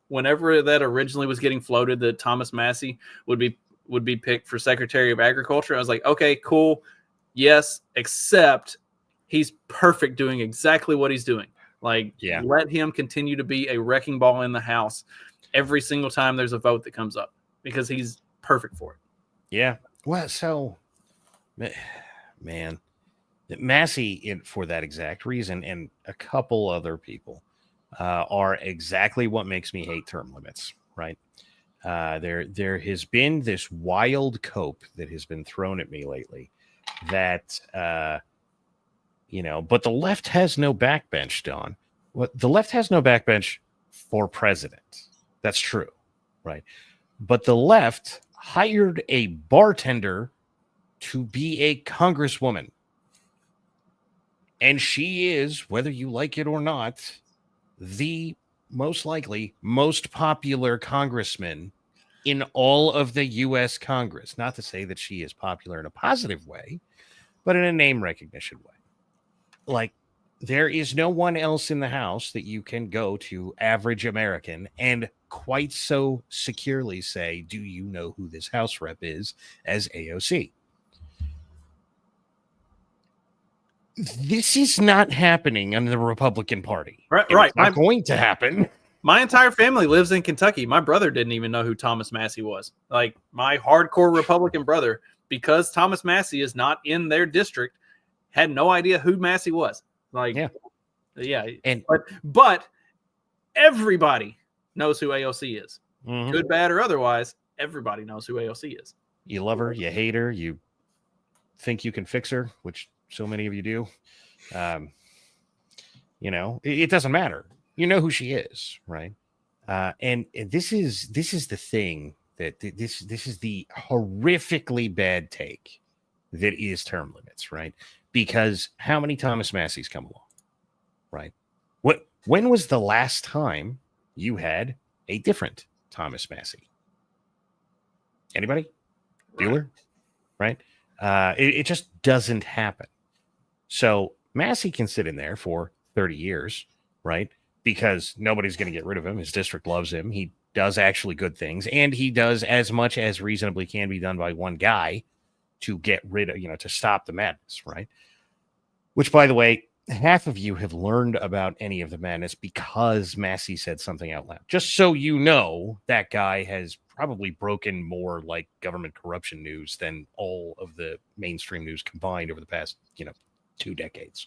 B: whenever that originally was getting floated that Thomas Massie would be picked for Secretary of Agriculture, I was like, okay, cool. Yes, except he's perfect doing exactly what he's doing. Like, let him continue to be a wrecking ball in the House every single time there's a vote that comes up because he's perfect for it.
C: Yeah. Well, so, man, Massie, for that exact reason, and a couple other people, are exactly what makes me hate term limits, right? There has been this wild cope that has been thrown at me lately that, but the left has no backbench, Don. The left has no backbench for president. That's true, right? But the left hired a bartender to be a congresswoman. And she is, whether you like it or not, the most likely most popular congressman in all of the U.S. Congress. Not to say that she is popular in a positive way, but in a name recognition way. Like, there is no one else in the House that you can go to, average American, and quite so securely say, do you know who this House rep is, as AOC? This is not happening in the Republican Party.
B: Right.
C: It's not going to happen.
B: My entire family lives in Kentucky. My brother didn't even know who Thomas Massie was. Like, my hardcore Republican brother, because Thomas Massie is not in their district, had no idea who Massie was. Like, and but everybody knows who AOC is. Mm-hmm. Good, bad, or otherwise, everybody knows who AOC is.
C: You love her, you hate her, you think you can fix her, which so many of you do. It doesn't matter. You know who she is, right? And this is the thing that this is the horrifically bad take that is term limits, right? Because how many Thomas Massies come along, right? When was the last time you had a different Thomas Massie? Anybody? Bueller? Right? It just doesn't happen. So Massie can sit in there for 30 years, right? Because nobody's going to get rid of him. His district loves him. He does actually good things, and he does as much as reasonably can be done by one guy to get rid of, to stop the madness, right? Which, by the way, half of you have learned about any of the madness because Massie said something out loud. Just so you know, that guy has probably broken more like government corruption news than all of the mainstream news combined over the past 2 decades.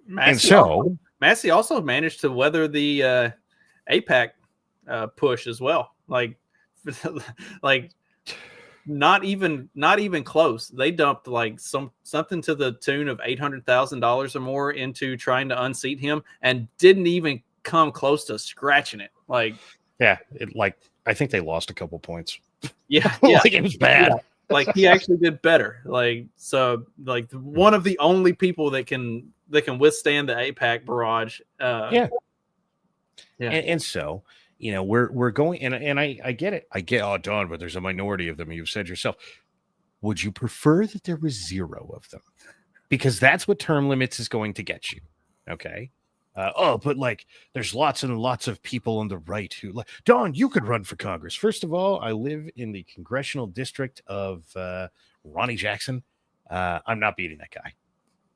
B: Massey also managed to weather the APAC push as well. Like not even close. They dumped like something to the tune of $800,000 or more into trying to unseat him, and didn't even come close to scratching it. Like,
C: yeah, I think they lost a couple points.
B: Yeah,
C: like it was bad.
B: Yeah. Like he actually did better. Like one of the only people that can withstand the APAC barrage.
C: And so we're going, and I get it. I get, oh, Don, but there's a minority of them. You've said yourself. Would you prefer that there was 0 of them? Because that's what term limits is going to get you. Okay. But like, there's lots and lots of people on the right who like, Don, you could run for Congress. First of all, I live in the congressional district of Ronnie Jackson. I'm not beating that guy,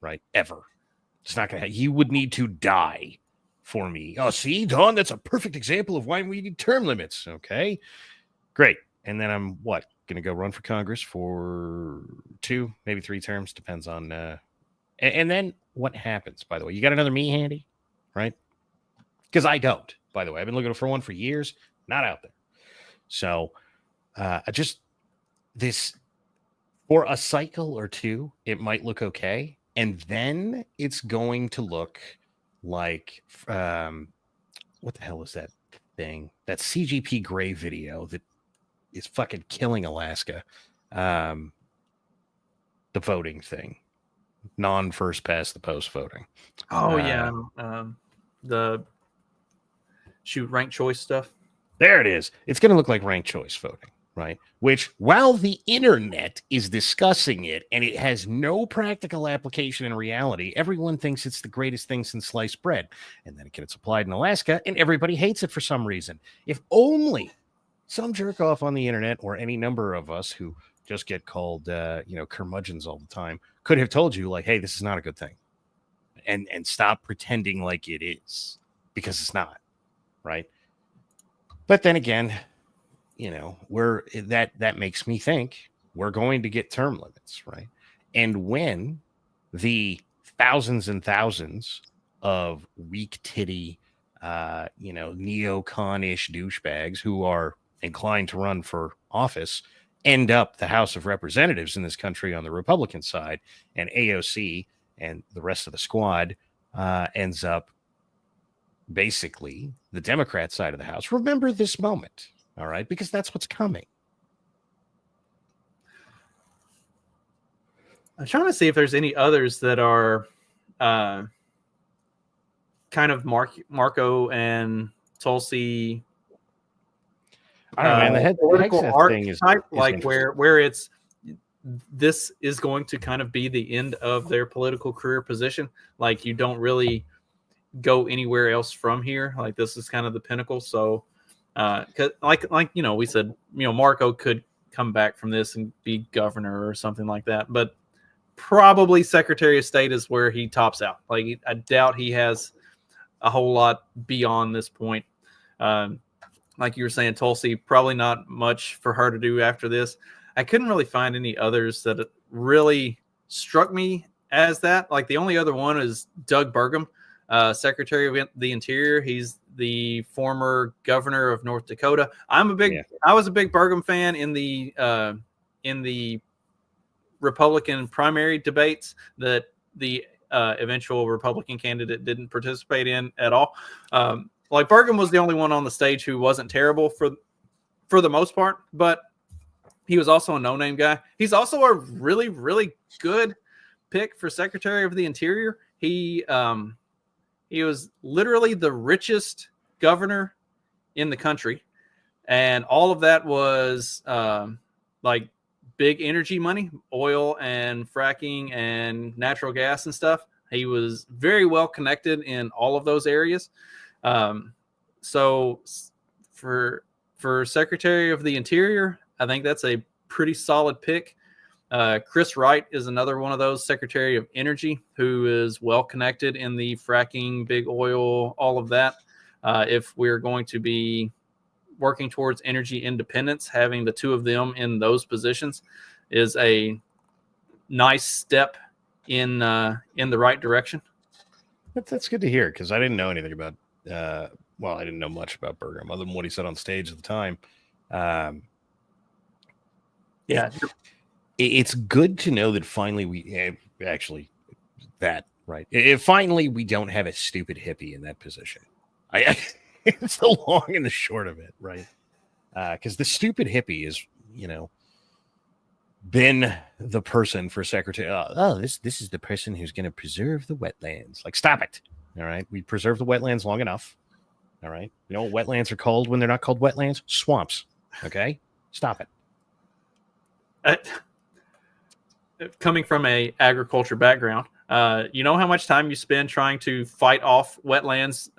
C: right? Ever. It's not going to happen. He would need to die for me. Oh, see, Don, that's a perfect example of why we need term limits. Okay, great. And then I'm going to go run for Congress for 2, maybe 3 terms, depends on. And then what happens? By the way, you got another me handy, right? Because I don't. By the way, I've been looking for one for years, not out there. So, this for a cycle or 2, it might look okay, and then it's going to look like what the hell is that thing? That CGP Grey video that is fucking killing Alaska. The voting thing, non-first past the post voting.
B: Oh yeah, the ranked choice stuff.
C: There it is. It's going to look like ranked choice voting, right? Which, while the internet is discussing it and it has no practical application in reality, everyone thinks it's the greatest thing since sliced bread. And then it gets applied in Alaska and everybody hates it for some reason. If only some jerk off on the internet, or any number of us who just get called, curmudgeons all the time, could have told you, like, hey, this is not a good thing. And stop pretending like it is, because it's not, right? But then again, that makes me think we're going to get term limits, right? And when the thousands and thousands of weak titty, neocon-ish douchebags who are inclined to run for office end up the House of Representatives in this country on the Republican side, and AOC and the rest of the squad ends up basically the Democrat side of the House, remember this moment. All right, because that's what's coming.
B: I'm trying to see if there's any others that are kind of Marco and Tulsi.
C: I don't know, man. The
B: political
C: archetype,
B: like where it's this is going to kind of be the end of their political career position. Like, you don't really go anywhere else from here. Like, this is kind of the pinnacle. So. Cause like we said, Marco could come back from this and be governor or something like that, but probably Secretary of State is where he tops out. Like, I doubt he has a whole lot beyond this point. Like you were saying, Tulsi, probably not much for her to do after this. I couldn't really find any others that really struck me as that. Like, the only other one is Doug Burgum, Secretary of the Interior. He's the former governor of North Dakota. I was a big Burgum fan in the Republican primary debates that the eventual Republican candidate didn't participate in at all. Like, Burgum was the only one on the stage who wasn't terrible for the most part, but he was also a no-name guy. He's also a really, really good pick for Secretary of the Interior. He was literally the richest governor in the country. And all of that was like big energy money, oil and fracking and natural gas and stuff. He was very well connected in all of those areas. So for Secretary of the Interior, I think that's a pretty solid pick. Chris Wright is another one of those, Secretary of Energy, who is well connected in the fracking, big oil, all of that. If we're going to be, working towards energy independence, having the two of them in those positions is a nice step in the right direction.
C: That's good to hear, because I didn't know anything about. Well, I didn't know much about Burgum other than what he said on stage at the time.
B: Yeah,
C: it's good to know that finally we actually that right. Finally, we don't have a stupid hippie in that position. It's the long and the short of it, right? Because the stupid hippie is, been the person for secretary. This is the person who's going to preserve the wetlands. Like, stop it. All right. We preserve the wetlands long enough. All right. You know what wetlands are called when they're not called wetlands? Swamps. Okay. Stop it.
B: Coming from a agriculture background, you know how much time you spend trying to fight off wetlands,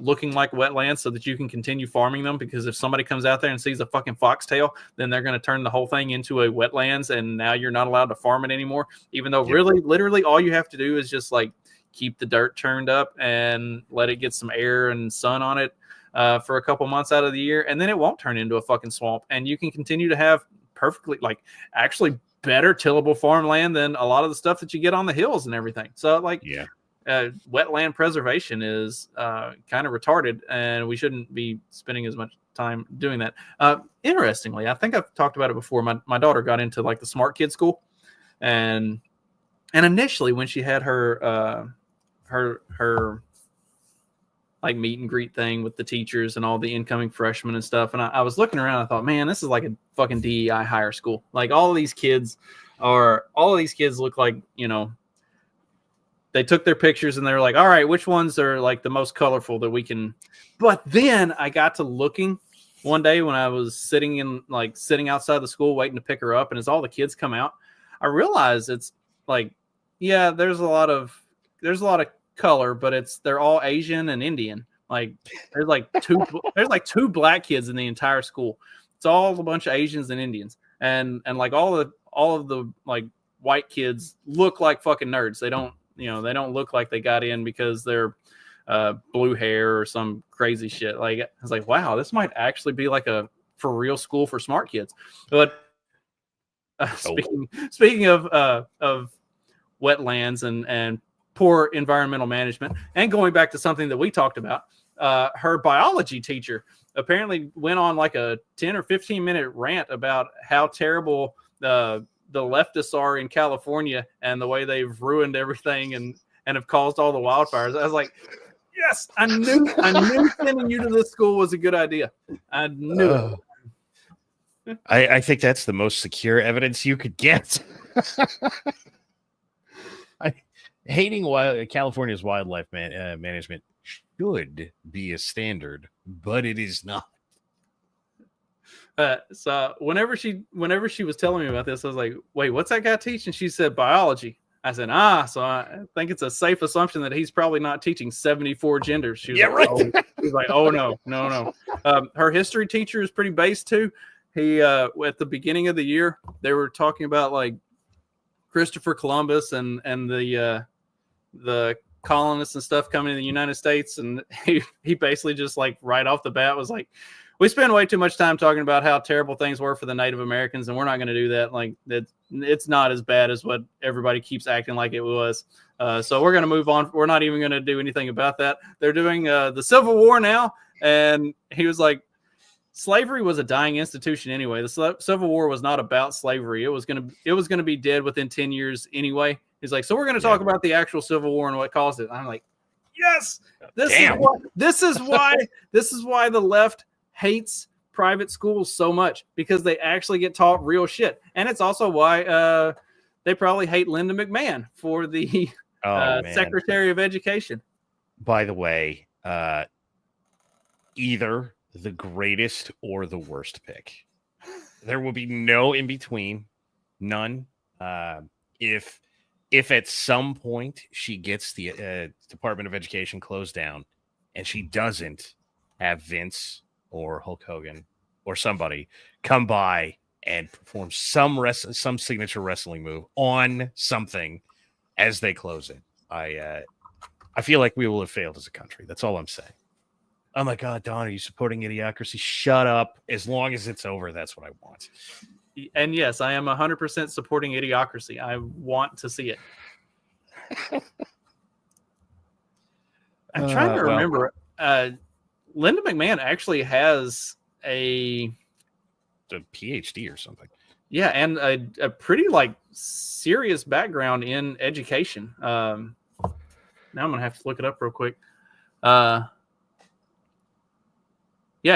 B: looking like wetlands, so that you can continue farming them. Because if somebody comes out there and sees a fucking foxtail, then they're going to turn the whole thing into a wetlands, and now you're not allowed to farm it anymore. Even though really, literally, all you have to do is just like keep the dirt turned up and let it get some air and sun on it for a couple months out of the year, and then it won't turn into a fucking swamp, and you can continue to have perfectly, like, actually better tillable farmland than a lot of the stuff that you get on the hills and everything. So, like, wetland preservation is kind of retarded, and we shouldn't be spending as much time doing that. Interestingly, I think I've talked about it before. My daughter got into like the smart kid school, and initially when she had her like meet and greet thing with the teachers and all the incoming freshmen and stuff. And I was looking around, I thought, man, this is like a fucking DEI higher school. Like, all of these kids look like, they took their pictures and they're like, all right, which ones are like the most colorful that we can. But then I got to looking one day when I was sitting outside the school waiting to pick her up. And as all the kids come out, I realized it's like, yeah, there's a lot of color, but they're all Asian and Indian. Like, there's like two black kids in the entire school. It's all a bunch of Asians and Indians, and like all of the like white kids look like fucking nerds. They don't look like they got in because they're blue hair or some crazy shit. Like, I was like, wow, this might actually be like a for real school for smart kids. But speaking of wetlands and poor environmental management, and going back to something that we talked about, her biology teacher apparently went on like a 10 or 15-minute rant about how terrible the leftists are in California and the way they've ruined everything and have caused all the wildfires. I was like, yes, I knew sending you to this school was a good idea. I knew it.
C: I think that's the most secure evidence you could get. Hating California's wildlife management should be a standard, but it is not.
B: So whenever she was telling me about this, I was like, wait, what's that guy teaching? She said biology. I said, so I think it's a safe assumption that he's probably not teaching 74 genders. She was she's like, oh, no. Her history teacher is pretty base too. He, at the beginning of the year, they were talking about like Christopher Columbus and the colonists and stuff coming to the United States. And he basically just like right off the bat was like, we spend way too much time talking about how terrible things were for the Native Americans, and we're not going to do that. Like, it's not as bad as what everybody keeps acting like it was. So we're going to move on. We're not even going to do anything about that. They're doing the Civil War now. And he was like, slavery was a dying institution anyway. The Civil War was not about slavery. It was going to be dead within 10 years anyway. He's like, so we're going to talk about the actual Civil War and what caused it. I'm like, yes, this is why the left hates private schools so much, because they actually get taught real shit. And it's also why they probably hate Linda McMahon for the Secretary of Education.
C: By the way, either the greatest or the worst pick. There will be no in between, none. If at some point she gets the Department of Education closed down and she doesn't have Vince or Hulk Hogan or somebody come by and perform some signature wrestling move on something as they close it, I feel like we will have failed as a country. That's all I'm saying. Oh my God, Don, are you supporting Idiocracy? Shut up. As long as it's over, that's what I want.
B: And yes, I am 100% supporting Idiocracy. I want to see it. I'm trying to remember. Linda McMahon actually has a
C: PhD or something.
B: Yeah, and a pretty like serious background in education. Now I'm gonna have to look it up real quick. Yeah,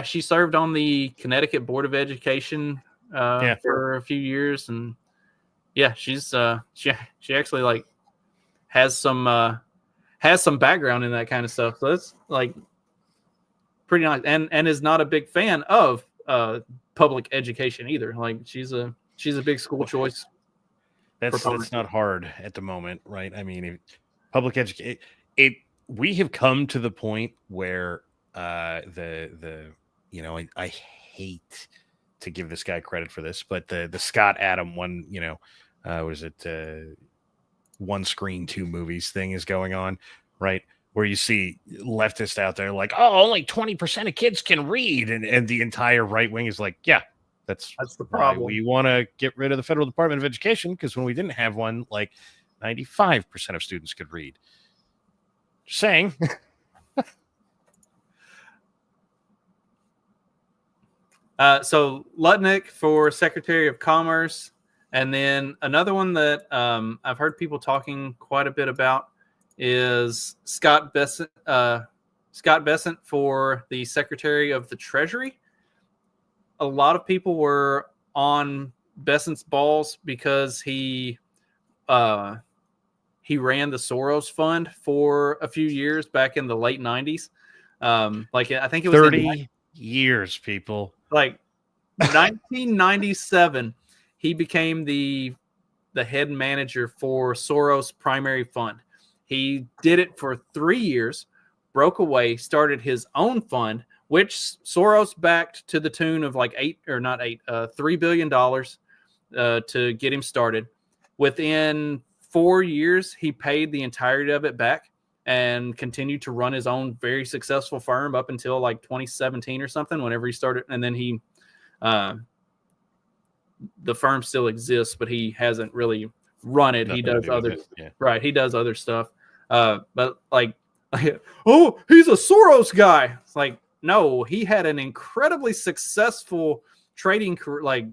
B: she served on the Connecticut Board of Education for a few years, and yeah, she's she actually like has some background in that kind of stuff. So it's like pretty nice, and is not a big fan of public education either. Like she's a big school choice.
C: That's not hard at the moment, right? I mean, public education. We have come to the point where the you know, I hate to give this guy credit for this, but the Scott Adam one, you know, was it one screen, two movies thing is going on, right? Where you see leftists out there like, oh, only 20% of kids can read, and the entire right wing is like, yeah, that's
B: the problem.
C: We want to get rid of the Federal Department of Education, because when we didn't have one, like 95% of students could read. Just saying.
B: So Lutnick for Secretary of Commerce, and then another one that I've heard people talking quite a bit about is Scott Bessent. Scott Bessent for the Secretary of the Treasury. A lot of people were on Bessent's balls because he ran the Soros Fund for a few years back in the late 90s. Like I think it was
C: 30 years, people.
B: Like 1997, he became the head manager for Soros' primary fund. He did it for 3 years, broke away, started his own fund, which Soros backed to the tune of like $3 billion to get him started. Within 4 years, he paid the entirety of it back and continued to run his own very successful firm up until like 2017 or something, whenever he started. And then the firm still exists, but he hasn't really run it. He does other, right. He does other stuff. But like, oh, he's a Soros guy. It's like, no, he had an incredibly successful trading career, like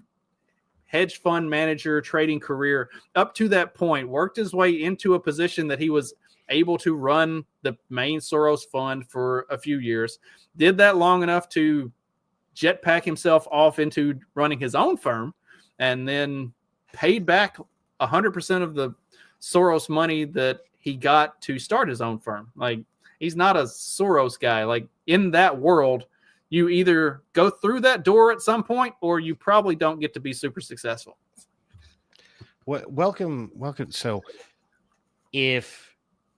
B: hedge fund manager trading career up to that point, worked his way into a position that he was able to run the main Soros fund for a few years, did that long enough to jetpack himself off into running his own firm, and then paid back 100% of the Soros money that he got to start his own firm. Like, he's not a Soros guy. Like, in that world, you either go through that door at some point, or you probably don't get to be super successful.
C: Welcome. So if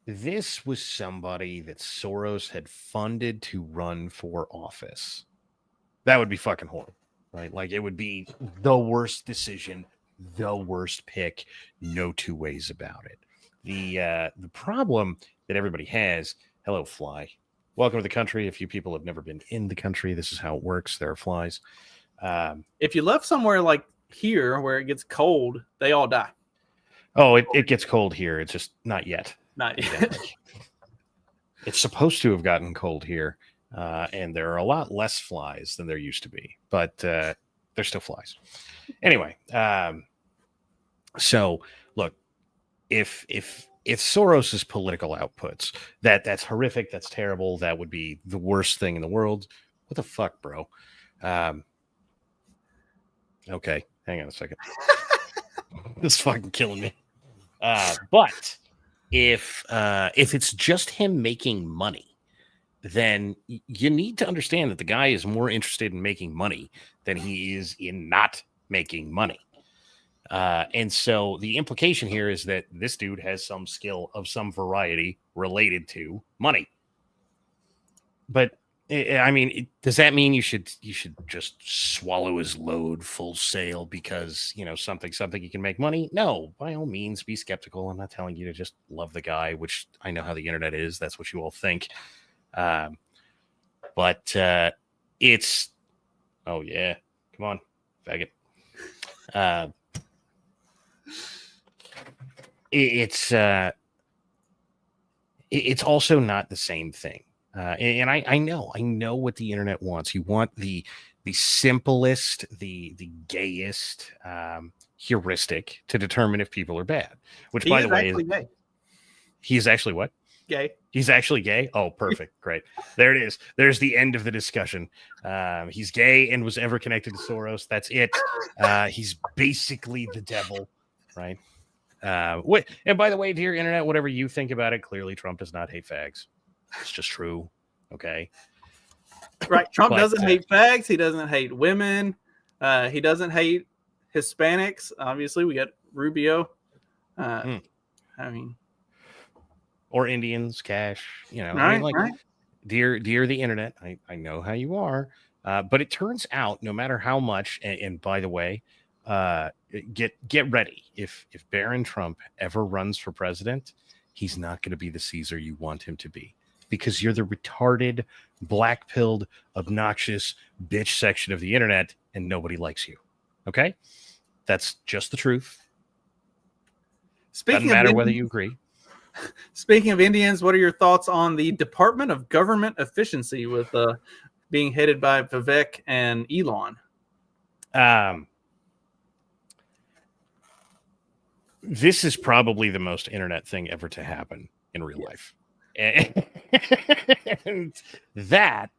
C: this was somebody that Soros had funded to run for office, that would be fucking horrible, right? Like, it would be the worst decision, the worst pick, no two ways about it. The problem that everybody has, hello, fly. Welcome to the country. If you people have never been in the country, this is how it works. There are flies.
B: If you live somewhere like here where it gets cold, they all die.
C: Oh, it gets cold here. It's just not yet.
B: Not yet.
C: It's supposed to have gotten cold here, and there are a lot less flies than there used to be, but there's still flies. Anyway, so look, if Soros's political outputs, that's horrific, that's terrible, that would be the worst thing in the world. What the fuck, bro? Okay, hang on a second. This is fucking killing me. But if it's just him making money, then you need to understand that the guy is more interested in making money than he is in not making money. And so the implication here is that this dude has some skill of some variety related to money. But I mean, does that mean you should just swallow his load full sail because, you know, something you can make money? No, by all means, be skeptical. I'm not telling you to just love the guy, which I know how the internet is. That's what you all think. But But it's, oh yeah, come on, faggot. It's also not the same thing. And I know what the internet wants. You want the simplest, the gayest heuristic to determine if people are bad. Which, by the way,
B: gay.
C: He's actually what?
B: Gay.
C: He's actually gay. Oh, perfect, great. There it is. There's the end of the discussion. He's gay and was ever connected to Soros. That's it. He's basically the devil, right? And by the way, dear internet, whatever you think about it, clearly Trump does not hate fags. It's just true. Okay.
B: Right. Trump doesn't hate fags. He doesn't hate women. He doesn't hate Hispanics. Obviously, we got Rubio. I mean,
C: or Indians, cash,
B: right,
C: I mean, like,
B: right.
C: dear the internet, I know how you are. But it turns out no matter how much, and by the way, get ready. If Barron Trump ever runs for president, he's not going to be the Caesar you want him to be, because you're the retarded, black-pilled, obnoxious bitch section of the internet, and nobody likes you. Okay? That's just the truth. Doesn't matter whether you agree.
B: Speaking of Indians, what are your thoughts on the Department of Government Efficiency with being headed by Vivek and Elon?
C: This is probably the most internet thing ever to happen in real life. And that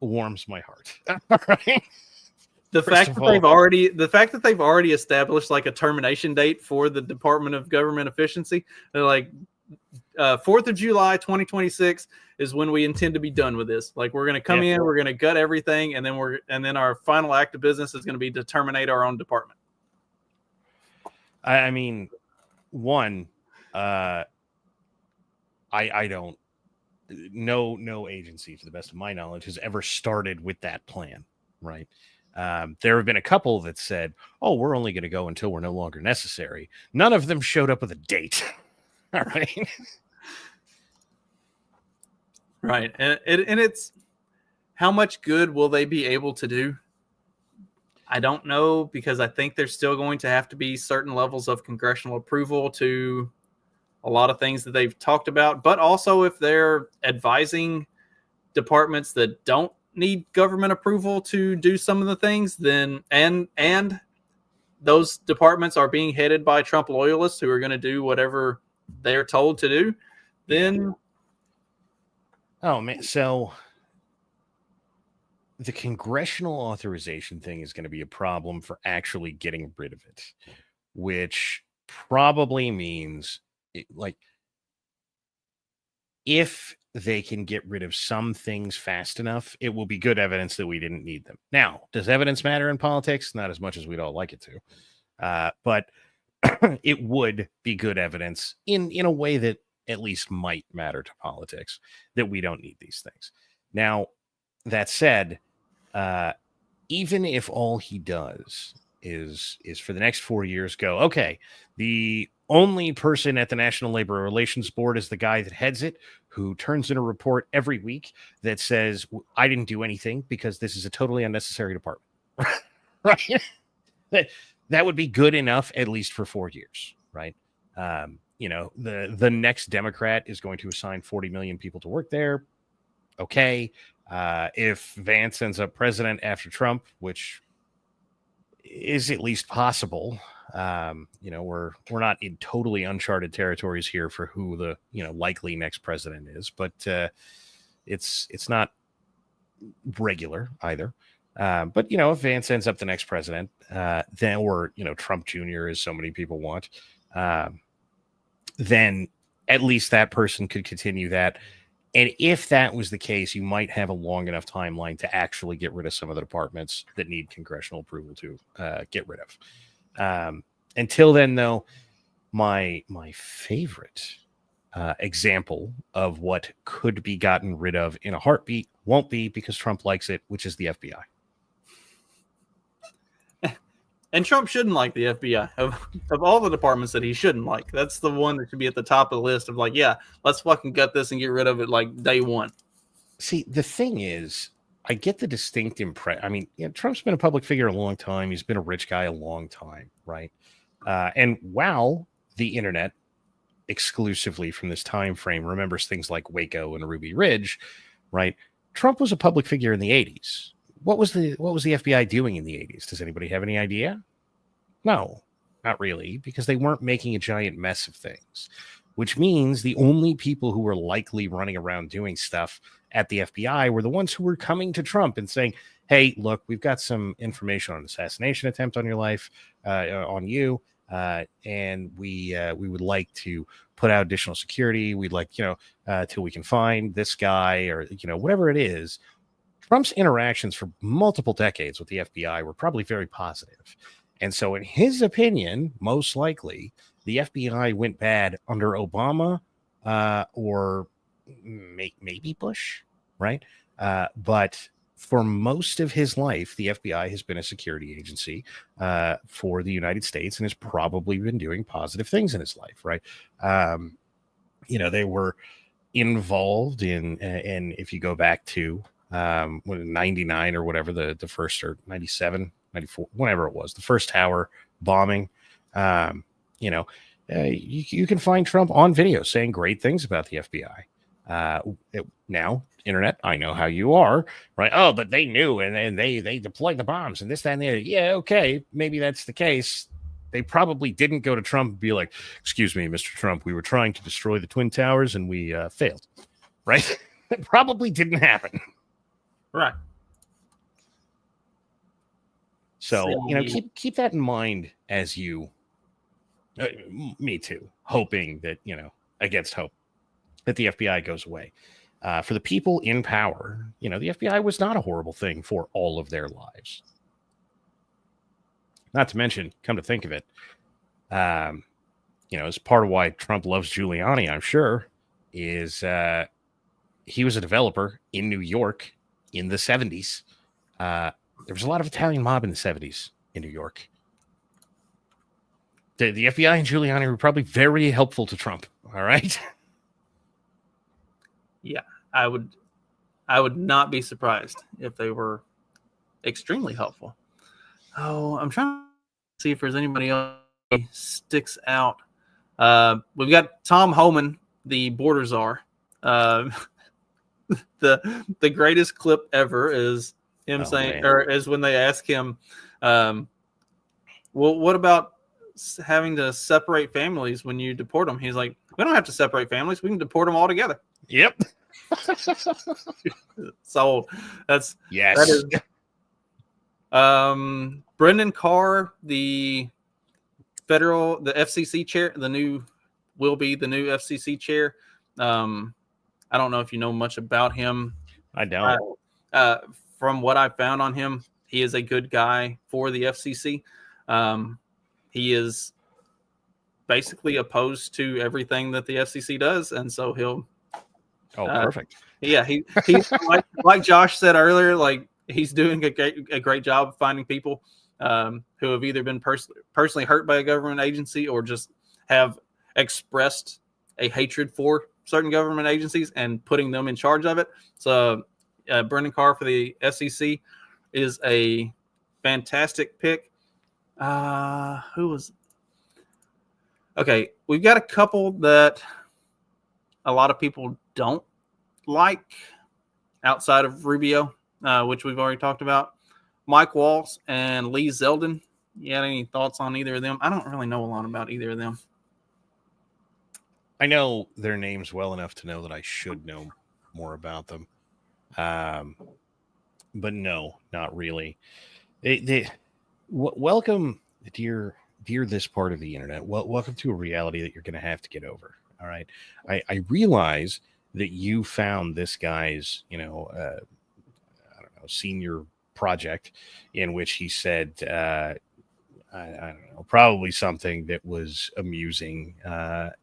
C: warms my heart. All right.
B: The fact that they've already established like a termination date for the Department of Government Efficiency. They're like 4th of July 2026 is when we intend to be done with this. Like, we're going to come in, we're going to gut everything, and then our final act of business is going to be to terminate our own department.
C: I mean, one, I don't no agency, to the best of my knowledge, has ever started with that plan, right? There have been a couple that said, oh, we're only going to go until we're no longer necessary. None of them showed up with a date. All right.
B: Right. And it's, how much good will they be able to do? I don't know, because I think there's still going to have to be certain levels of congressional approval to a lot of things that they've talked about. But also, if they're advising departments that don't need government approval to do some of the things, then and those departments are being headed by Trump loyalists who are going to do whatever they're told to do, then
C: oh man, so the congressional authorization thing is going to be a problem for actually getting rid of it, which probably means if they can get rid of some things fast enough, it will be good evidence that we didn't need them. Now, does evidence matter in politics? Not as much as we'd all like it to. But it would be good evidence in a way that at least might matter to politics, that we don't need these things. Now, that said, even if all he does is for the next 4 years go, okay, the only person at the National Labor Relations Board is the guy that heads it, who turns in a report every week that says, I didn't do anything because this is a totally unnecessary department. Right? That would be good enough, at least for 4 years, right? The next Democrat is going to assign 40 million people to work there. Okay. If Vance ends up president after Trump, which is at least possible, we're not in totally uncharted territories here for who the likely next president is, but it's not regular either. But if Vance ends up the next president, then, or Trump Jr., as so many people want, then at least that person could continue that. And if that was the case, you might have a long enough timeline to actually get rid of some of the departments that need congressional approval to get rid of. Until then, though, my favorite example of what could be gotten rid of in a heartbeat won't be, because Trump likes it, which is the FBI.
B: And Trump shouldn't like the FBI. Of all the departments that he shouldn't like, that's the one that should be at the top of the list of like, yeah, let's fucking gut this and get rid of it like day one.
C: See, the thing is, I get the distinct impression. I mean, Trump's been a public figure a long time. He's been a rich guy a long time, right? And while the internet exclusively from this time frame remembers things like Waco and Ruby Ridge, right? Trump was a public figure in the 80s. What was the FBI doing in the 80s? Does anybody have any idea? No, not really, because they weren't making a giant mess of things, which means the only people who were likely running around doing stuff at the FBI were the ones who were coming to Trump and saying, hey, look, we've got some information on an assassination attempt on your life, on you, and we would like to put out additional security. We'd like, till we can find this guy or, whatever it is. Trump's interactions for multiple decades with the FBI were probably very positive. And so in his opinion, most likely, the FBI went bad under Obama or maybe Bush, right? But for most of his life, the FBI has been a security agency for the United States and has probably been doing positive things in his life, right? They were involved in, and if you go back to 99 or whatever, the first, or 97, 94, whatever it was, the first tower bombing, you can find Trump on video saying great things about the FBI. Now, internet, I know how you are, right? Oh, but they knew and they deployed the bombs and this, that, and the other. Yeah, okay, maybe that's the case. They probably didn't go to Trump and be like, excuse me, Mr. Trump, we were trying to destroy the Twin Towers and we failed, right? It probably didn't happen.
B: Right.
C: So, keep that in mind as you, me too, hoping that, against hope, that the FBI goes away. For the people in power, the FBI was not a horrible thing for all of their lives. Not to mention, come to think of it, as part of why Trump loves Giuliani, I'm sure, is he was a developer in New York in the 70s. There was a lot of Italian mob in the 70s in New York. The FBI and Giuliani were probably very helpful to Trump. All right.
B: Yeah, I would not be surprised if they were extremely helpful. Oh, I'm trying to see if there's anybody else who sticks out. We've got Tom Homan, the border czar. The greatest clip ever is him saying, or is when they ask him, well, what about having to separate families when you deport them? He's like, we don't have to separate families. We can deport them all together.
C: Yep.
B: So that's
C: yes.
B: That is, Brendan Carr, the FCC chair, will be the new FCC chair. I don't know if you know much about him.
C: I don't.
B: From what I found on him, he is a good guy for the FCC. He is basically opposed to everything that the FCC does, and so he'll.
C: Oh, perfect.
B: Yeah, he's like Josh said earlier. Like, he's doing a great job of finding people who have either been personally hurt by a government agency or just have expressed a hatred for certain government agencies and putting them in charge of it. So Brendan Carr for the FCC is a fantastic pick. Who was? Okay, we've got a couple that a lot of people don't like outside of Rubio, which we've already talked about. Mike Waltz and Lee Zeldin. You had any thoughts on either of them? I don't really know a lot about either of them.
C: I know their names well enough to know that I should know more about them. But no, not really. Welcome, dear this part of the internet. Welcome to a reality that you're going to have to get over. All right. I realize that you found this guy's, senior project in which he said, I don't know, probably something that was amusing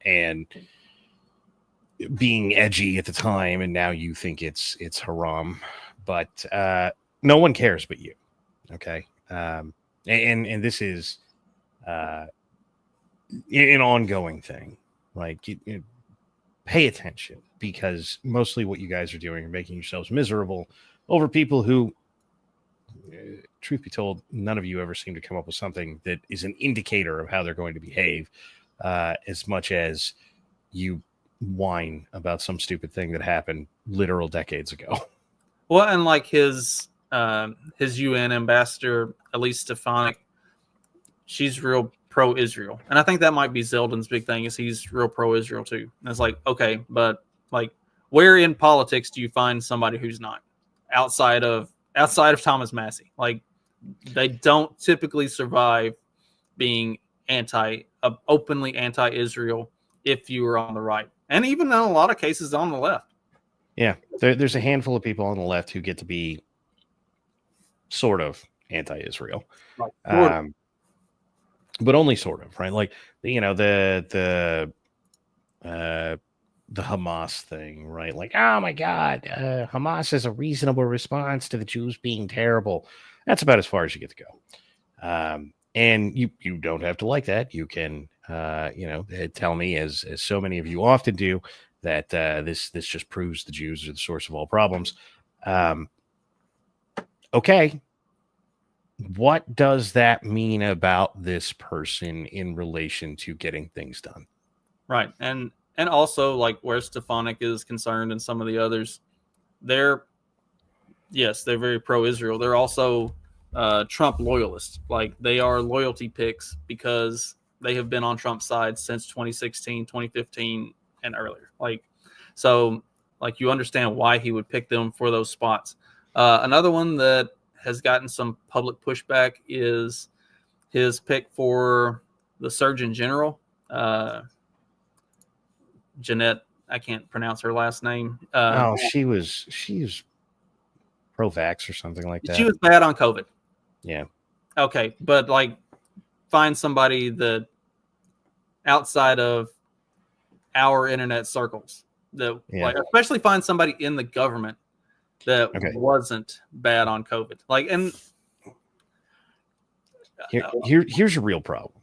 C: and being edgy at the time, and now you think it's haram, but no one cares but you. Okay. And this is an ongoing thing. Like, pay attention, because mostly what you guys are doing are making yourselves miserable over people who, truth be told, none of you ever seem to come up with something that is an indicator of how they're going to behave, as much as you whine about some stupid thing that happened literal decades ago.
B: Well, and like his UN ambassador, Elise Stefanik, she's real pro-Israel, and I think that might be Zeldin's big thing, is he's real pro-Israel too. And it's like, okay, but like, where in politics do you find somebody who's not outside of Thomas Massey? Like, they don't typically survive being openly anti-Israel if you are on the right, and even in a lot of cases on the left.
C: Yeah, there's a handful of people on the left who get to be sort of anti-Israel, but only sort of, right? Like, you know, the Hamas thing, right? Like, oh my God, Hamas is a reasonable response to the Jews being terrible. That's about as far as you get to go. And you don't have to like that. You can, tell me, as so many of you often do, that this just proves the Jews are the source of all problems. Okay. What does that mean about this person in relation to getting things done?
B: Right. And also, like, where Stefanik is concerned and some of the others, they're very pro-Israel. They're also Trump loyalists. Like, they are loyalty picks because they have been on Trump's side since 2016, 2015, and earlier. Like, so, like, you understand why he would pick them for those spots. Another one that has gotten some public pushback is his pick for the Surgeon General, Jeanette. I can't pronounce her last name.
C: She's pro-vax or something like that.
B: She was bad on COVID.
C: Yeah.
B: Okay, but like, find somebody that outside of our internet circles that, like, especially find somebody in the government that wasn't bad on COVID. Like, and
C: here's your real problem.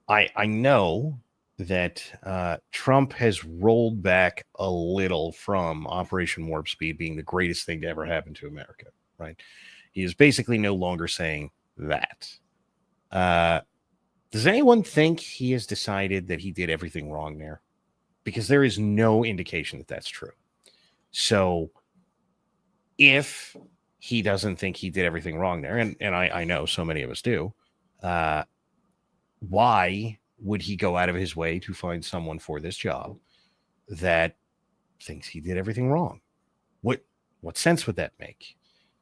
C: I know that Trump has rolled back a little from Operation Warp Speed being the greatest thing to ever happen to America, right? He is basically no longer saying that. Does anyone think he has decided that he did everything wrong there? Because there is no indication that that's true. So if he doesn't think he did everything wrong there, and I know so many of us do, why would he go out of his way to find someone for this job that thinks he did everything wrong? What sense would that make?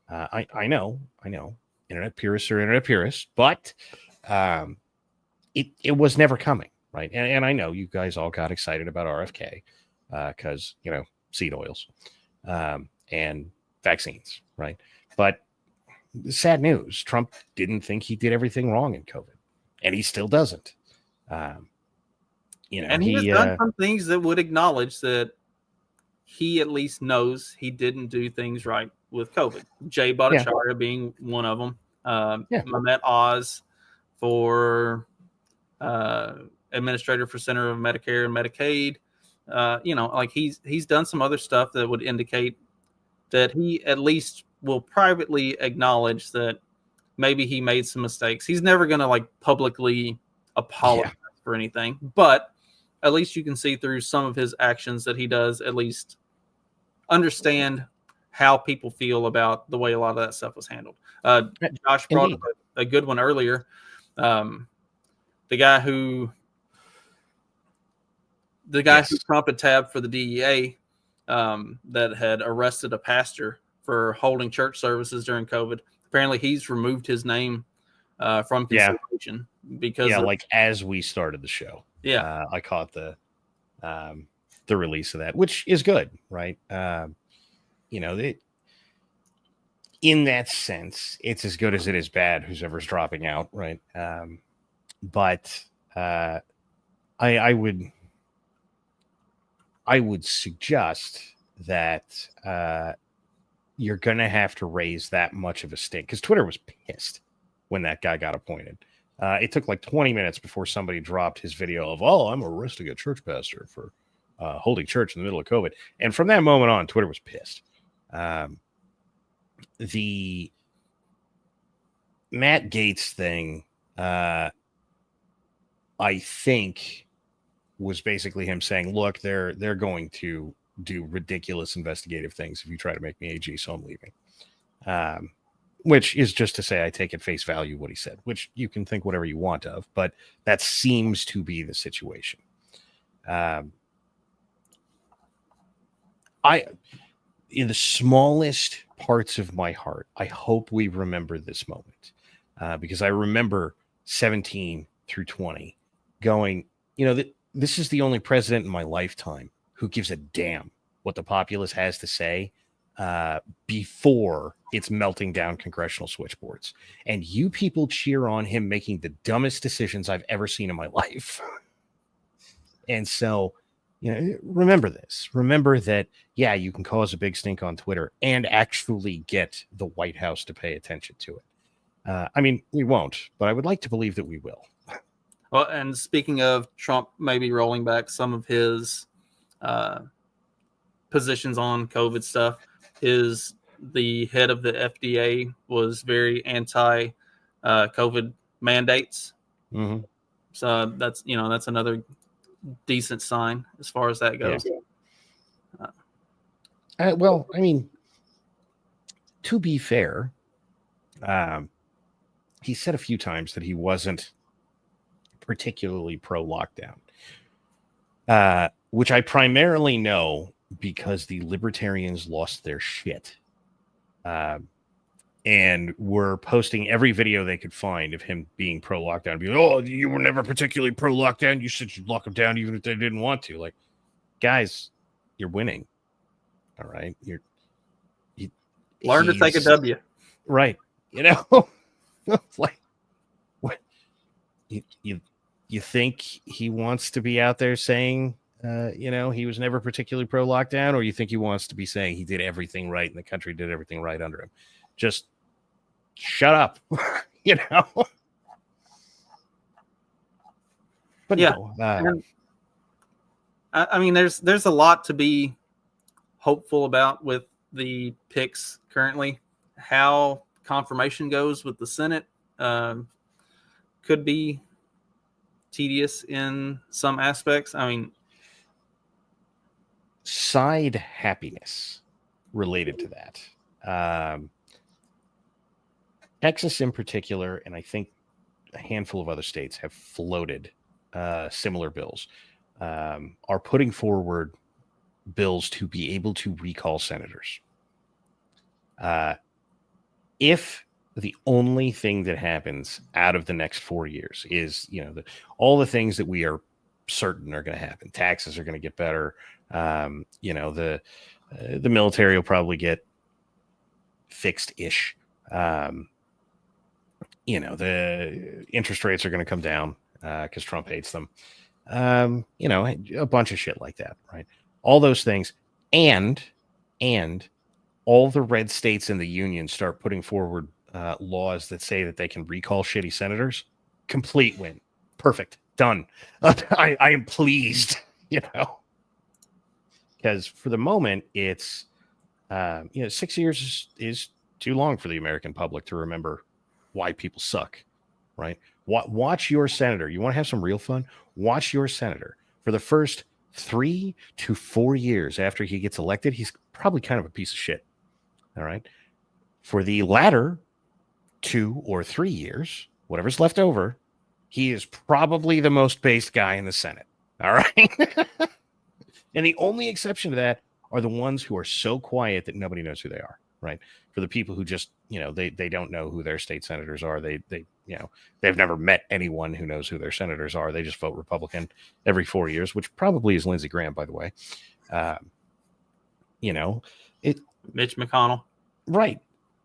C: I know, internet purists are internet purists, but it was never coming, right? And I know you guys all got excited about RFK because, seed oils and vaccines, right? But sad news, Trump didn't think he did everything wrong in COVID, and he still doesn't.
B: And he has done some things that would acknowledge that he at least knows he didn't do things right with COVID. Jay Bhattacharya being one of them. Mehmet Oz for administrator for Center of Medicare and Medicaid. Like, he's done some other stuff that would indicate that he at least will privately acknowledge that maybe he made some mistakes. He's never going to, like, publicly apologize for anything, but at least you can see through some of his actions that he does at least understand how people feel about the way a lot of that stuff was handled. Josh brought up a good one earlier. The guy who Trump had tabbed for the DEA, that had arrested a pastor for holding church services during COVID. Apparently, he's removed his name from consideration because
C: like as we started the show, I caught the release of that, which is good, right? In that sense, it's as good as it is bad. Who's ever's dropping out, right? But I would suggest that you're going to have to raise that much of a stink, because Twitter was pissed when that guy got appointed. It took like 20 minutes before somebody dropped his video of, I'm arresting a church pastor for holding church in the middle of COVID. And from that moment on, Twitter was pissed. The Matt Gaetz thing, I think, was basically him saying, look, they're going to do ridiculous investigative things if you try to make me AG, so I'm leaving. Which is just to say I take at face value what he said, which you can think whatever you want of, but that seems to be the situation. In the smallest parts of my heart, I hope we remember this moment, because I remember 17 through 20 going, this is the only president in my lifetime who gives a damn what the populace has to say before it's melting down congressional switchboards. And you people cheer on him making the dumbest decisions I've ever seen in my life. And so, remember this. Remember that, yeah, you can cause a big stink on Twitter and actually get the White House to pay attention to it. I mean, we won't, but I would like to believe that we will.
B: Well, and speaking of Trump maybe rolling back some of his positions on COVID stuff, the head of the FDA was very anti COVID mandates.
C: Mm-hmm.
B: So that's another decent sign as far as that goes.
C: Yeah. Well, I mean, to be fair, he said a few times that he wasn't particularly pro-lockdown, which I primarily know because the libertarians lost their shit and were posting every video they could find of him being pro-lockdown. Being, oh, you were never particularly pro-lockdown. You said you'd lock them down even if they didn't want to. Like, guys, you're winning. All right.
B: Learn to take a W.
C: Right. Like, what? You think he wants to be out there saying, he was never particularly pro-lockdown, or you think he wants to be saying he did everything right and the country did everything right under him? Just shut up, But
B: yeah,
C: no,
B: I mean, there's a lot to be hopeful about with the picks currently. How confirmation goes with the Senate could be tedious in some aspects. I mean,
C: side happiness related to that. Texas in particular, and I think a handful of other states have floated similar bills, are putting forward bills to be able to recall senators. If the only thing that happens out of the next 4 years is, all the things that we are certain are going to happen, taxes are going to get better. The military will probably get fixed-ish. The interest rates are going to come down because Trump hates them. A bunch of shit like that, right? All those things, and all the red states in the union start putting forward laws that say that they can recall shitty senators. Complete win. Perfect. Done. I am pleased, because for the moment it's 6 years is too long for the American public to remember why people suck, right? Watch your senator. You want to have some real fun? Watch your senator for the first 3 to 4 years after he gets elected. He's probably kind of a piece of shit. All right. For the latter 2 or 3 years, whatever's left over, he is probably the most based guy in the Senate. All right. And the only exception to that are the ones who are so quiet that nobody knows who they are. Right. For the people who just, they don't know who their state senators are. They've never met anyone who knows who their senators are. They just vote Republican every 4 years, which probably is Lindsey Graham, by the way.
B: Mitch McConnell.
C: Right.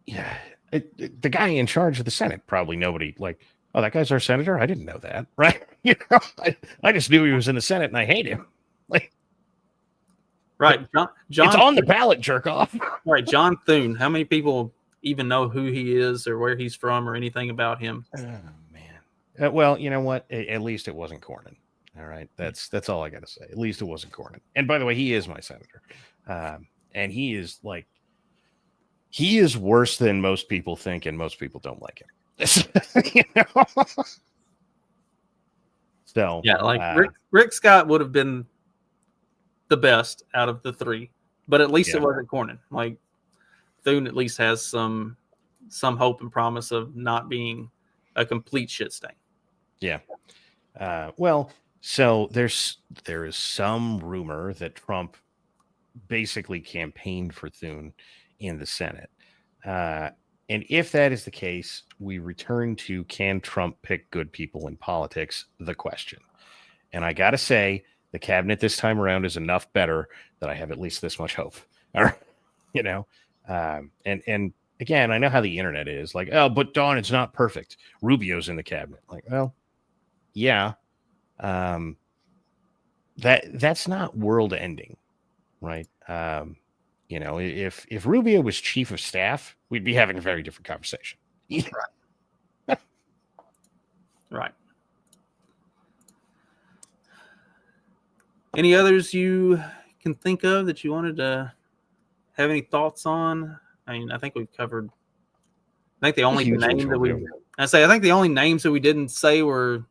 C: Yeah. The guy in charge of the Senate, probably nobody like, oh, that guy's our senator? I didn't know that. Right. I just knew he was in the Senate and I hate him. Like,
B: right. John,
C: it's on the ballot, jerk off.
B: Right. John Thune. How many people even know who he is or where he's from or anything about him?
C: Oh, man. Well, you know what? At least it wasn't Cornyn. All right, that's all I got to say. At least it wasn't Cornyn. And by the way, he is my senator, and he is worse than most people think, and most people don't like him. You know? So
B: yeah, like Rick Scott would have been the best out of the three, but at least it wasn't Cornyn. Like Thune at least has some hope and promise of not being a complete shit stain.
C: Yeah. Well, so there is some rumor that Trump basically campaigned for Thune in the Senate. And if that is the case, we return to, can Trump pick good people in politics? The question. And I got to say, the cabinet this time around is enough better that I have at least this much hope. All right. You know, and again, I know how the internet is, like, oh, but Don, it's not perfect. Rubio's in the cabinet. Like, well, yeah. That's not world ending, right? You know, if Rubio was chief of staff, we'd be having a very different conversation.
B: Right. Right. Any others you can think of that you wanted to have any thoughts on? I mean, I think we've covered. I think the only name that I think the only names that we didn't say were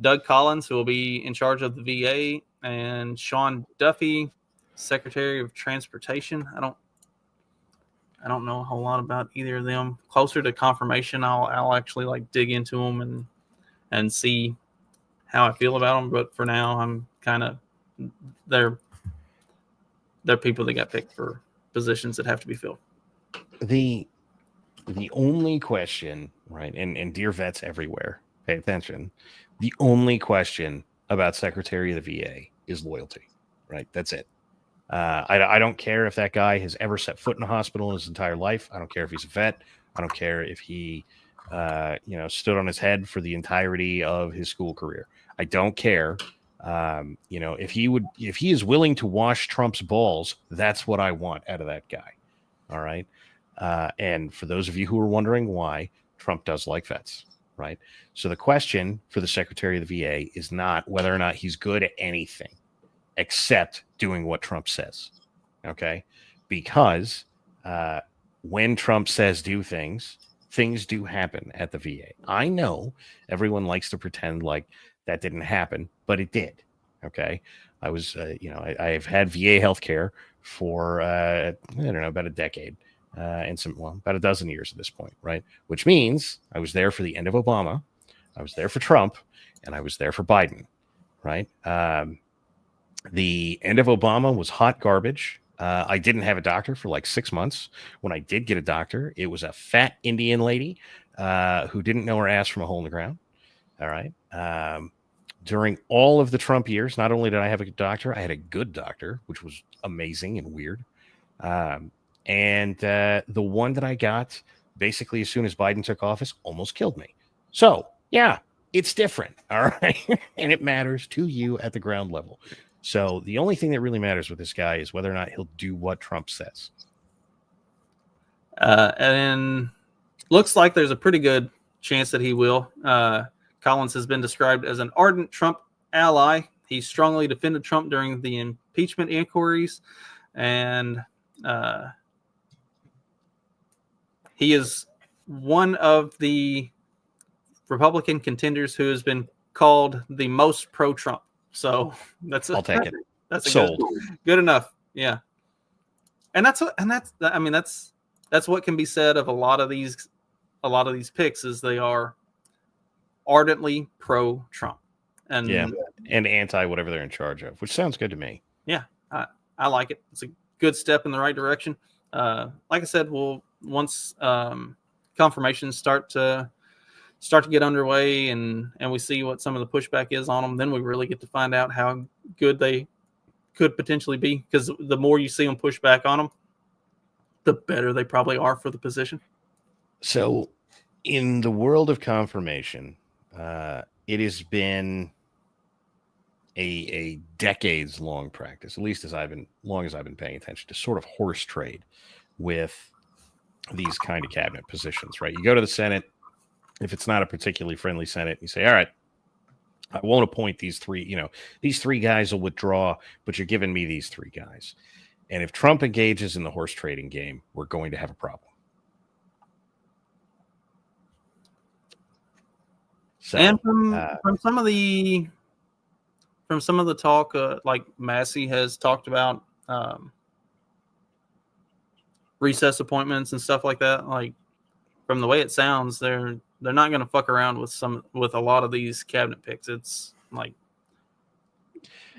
B: Doug Collins, who will be in charge of the VA, and Sean Duffy, Secretary of Transportation. I don't know a whole lot about either of them. Closer to confirmation, I'll actually like dig into them and see how I feel about them. But for now, I'm kind of they're people that got picked for positions that have to be filled.
C: The only question, right, and dear vets everywhere, pay attention. The only question about Secretary of the VA is loyalty, right? That's it. I don't care if that guy has ever set foot in a hospital in his entire life. I don't care if he's a vet. I don't care if he, stood on his head for the entirety of his school career. I don't care. If he is willing to wash Trump's balls, that's what I want out of that guy. All right. And for those of you who are wondering why, Trump does like vets, right? So the question for the Secretary of the VA is not whether or not he's good at anything except doing what Trump says. Okay. Because when Trump says do things do happen at the VA. I know everyone likes to pretend like that didn't happen, but it did. Okay. I was, I've had VA healthcare for, about a decade. About a dozen years at this point, right? Which means I was there for the end of Obama, I was there for Trump, and I was there for Biden, right? The end of Obama was hot garbage. I didn't have a doctor for like 6 months. When I did get a doctor, it was a fat Indian lady who didn't know her ass from a hole in the ground. All right. During all of the Trump years, not only did I have a doctor, I had a good doctor, which was amazing and weird. And the one that I got basically as soon as Biden took office almost killed me. So, yeah, it's different. All right. And it matters to you at the ground level. So the only thing that really matters with this guy is whether or not he'll do what Trump says.
B: And looks like there's a pretty good chance that he will. Collins has been described as an ardent Trump ally. He strongly defended Trump during the impeachment inquiries. And he is one of the Republican contenders who has been called the most pro-Trump. So
C: I'll take it.
B: That's
C: sold.
B: Good enough. Yeah. And that's what can be said of a lot of these picks is they are ardently pro-Trump and
C: anti whatever they're in charge of, which sounds good to me.
B: Yeah. I like it. It's a good step in the right direction. Like I said, once confirmations start to get underway and we see what some of the pushback is on them, then we really get to find out how good they could potentially be. Because the more you see them push back on them, the better they probably are for the position.
C: So in the world of confirmation, it has been a decades long practice, at least as long as I've been paying attention, to sort of horse trade with these kind of cabinet positions, right? You go to the Senate. If it's not a particularly friendly Senate, you say, all right, I won't appoint these three. These three guys will withdraw, but you're giving me these three guys. And if Trump engages in the horse trading game, we're going to have a problem. So,
B: and from some of the talk, like Massey has talked about recess appointments and stuff like that. Like from the way it sounds, they're not going to fuck around with a lot of these cabinet picks. It's like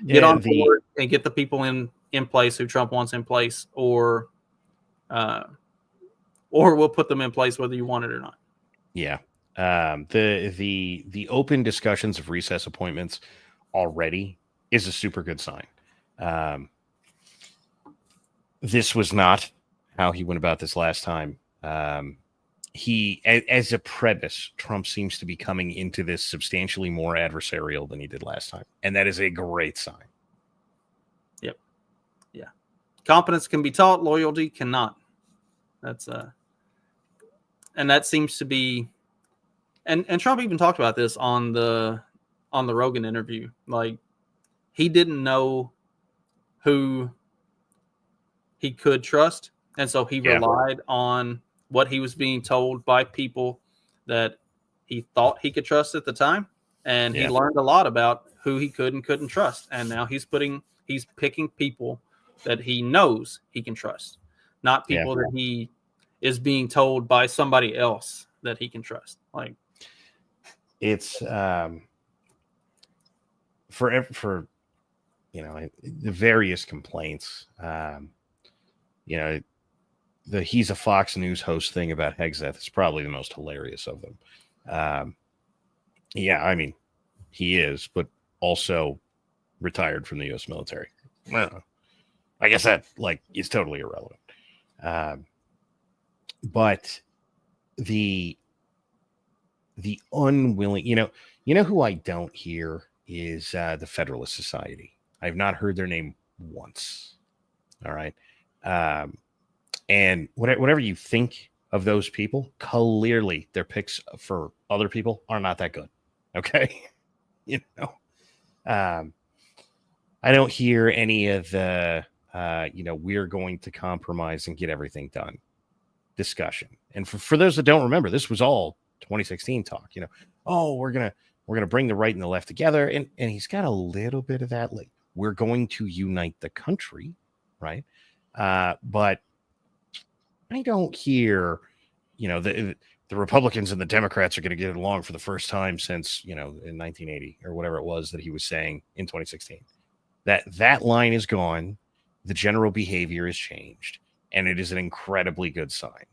B: get on board and get the people in place who Trump wants in place, or we'll put them in place whether you want it or not.
C: Yeah. The open discussions of recess appointments already is a super good sign. This was not how he went about this last time. As a premise, Trump seems to be coming into this substantially more adversarial than he did last time. And that is a great sign.
B: Yep. Yeah. Competence can be taught, loyalty cannot. That's and that seems to be, and Trump even talked about this on the Rogan interview. Like, he didn't know who he could trust, and so he relied on what he was being told by people that he thought he could trust at the time, and he learned a lot about who he could and couldn't trust. And now he's picking people that he knows he can trust, not people that he is being told by somebody else that he can trust. Like, it's
C: for the various complaints, the he's a Fox News host thing about Hegseth is probably the most hilarious of them. I mean, he is, but also retired from the U.S. military. Well, I guess that is totally irrelevant. But the unwilling, who I don't hear is the Federalist Society. I've not heard their name once. All right. And whatever you think of those people, clearly their picks for other people are not that good. Okay. I don't hear any of the, we're going to compromise and get everything done discussion. And for those that don't remember, this was all 2016 talk, we're going to bring the right and the left together. And he's got a little bit of that. Like, we're going to unite the country. Right. But I don't hear, the Republicans and the Democrats are going to get along for the first time since, in 1980 or whatever it was that he was saying in 2016. That line is gone. The general behavior has changed, and it is an incredibly good sign.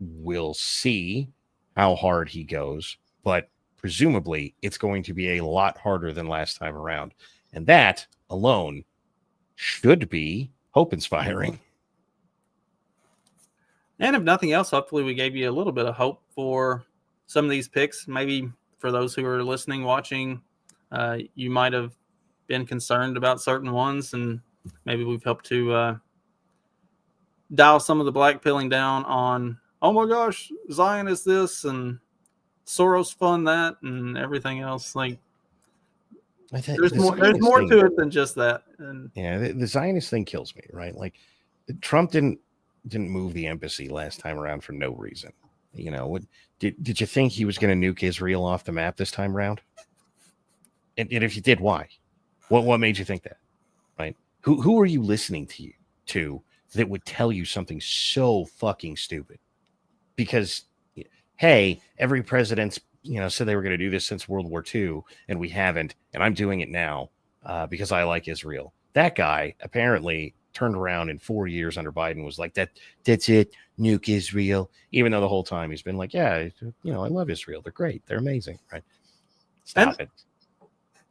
C: We'll see how hard he goes, but presumably it's going to be a lot harder than last time around. And that alone should be hope-inspiring.
B: And if nothing else, hopefully we gave you a little bit of hope for some of these picks. Maybe for those who are listening, watching, you might have been concerned about certain ones, and maybe we've helped to dial some of the black pilling down on, oh my gosh, Zion is this, and Soros fund that, and everything else. Like, there's more to it than just that. And
C: the Zionist thing kills me, right? Like, Trump didn't move the embassy last time around for no reason. Did you think he was going to nuke Israel off the map this time around? And if you did, why? What made you think that? Right? Who are you listening to that would tell you something so fucking stupid? Because, hey, every president's said they were going to do this since World War II, and we haven't, and I'm doing it now because I like Israel. That guy apparently turned around in 4 years under Biden, was like, that's it, nuke Israel, even though the whole time he's been like, I love Israel. They're great. They're amazing. Right? Stop it.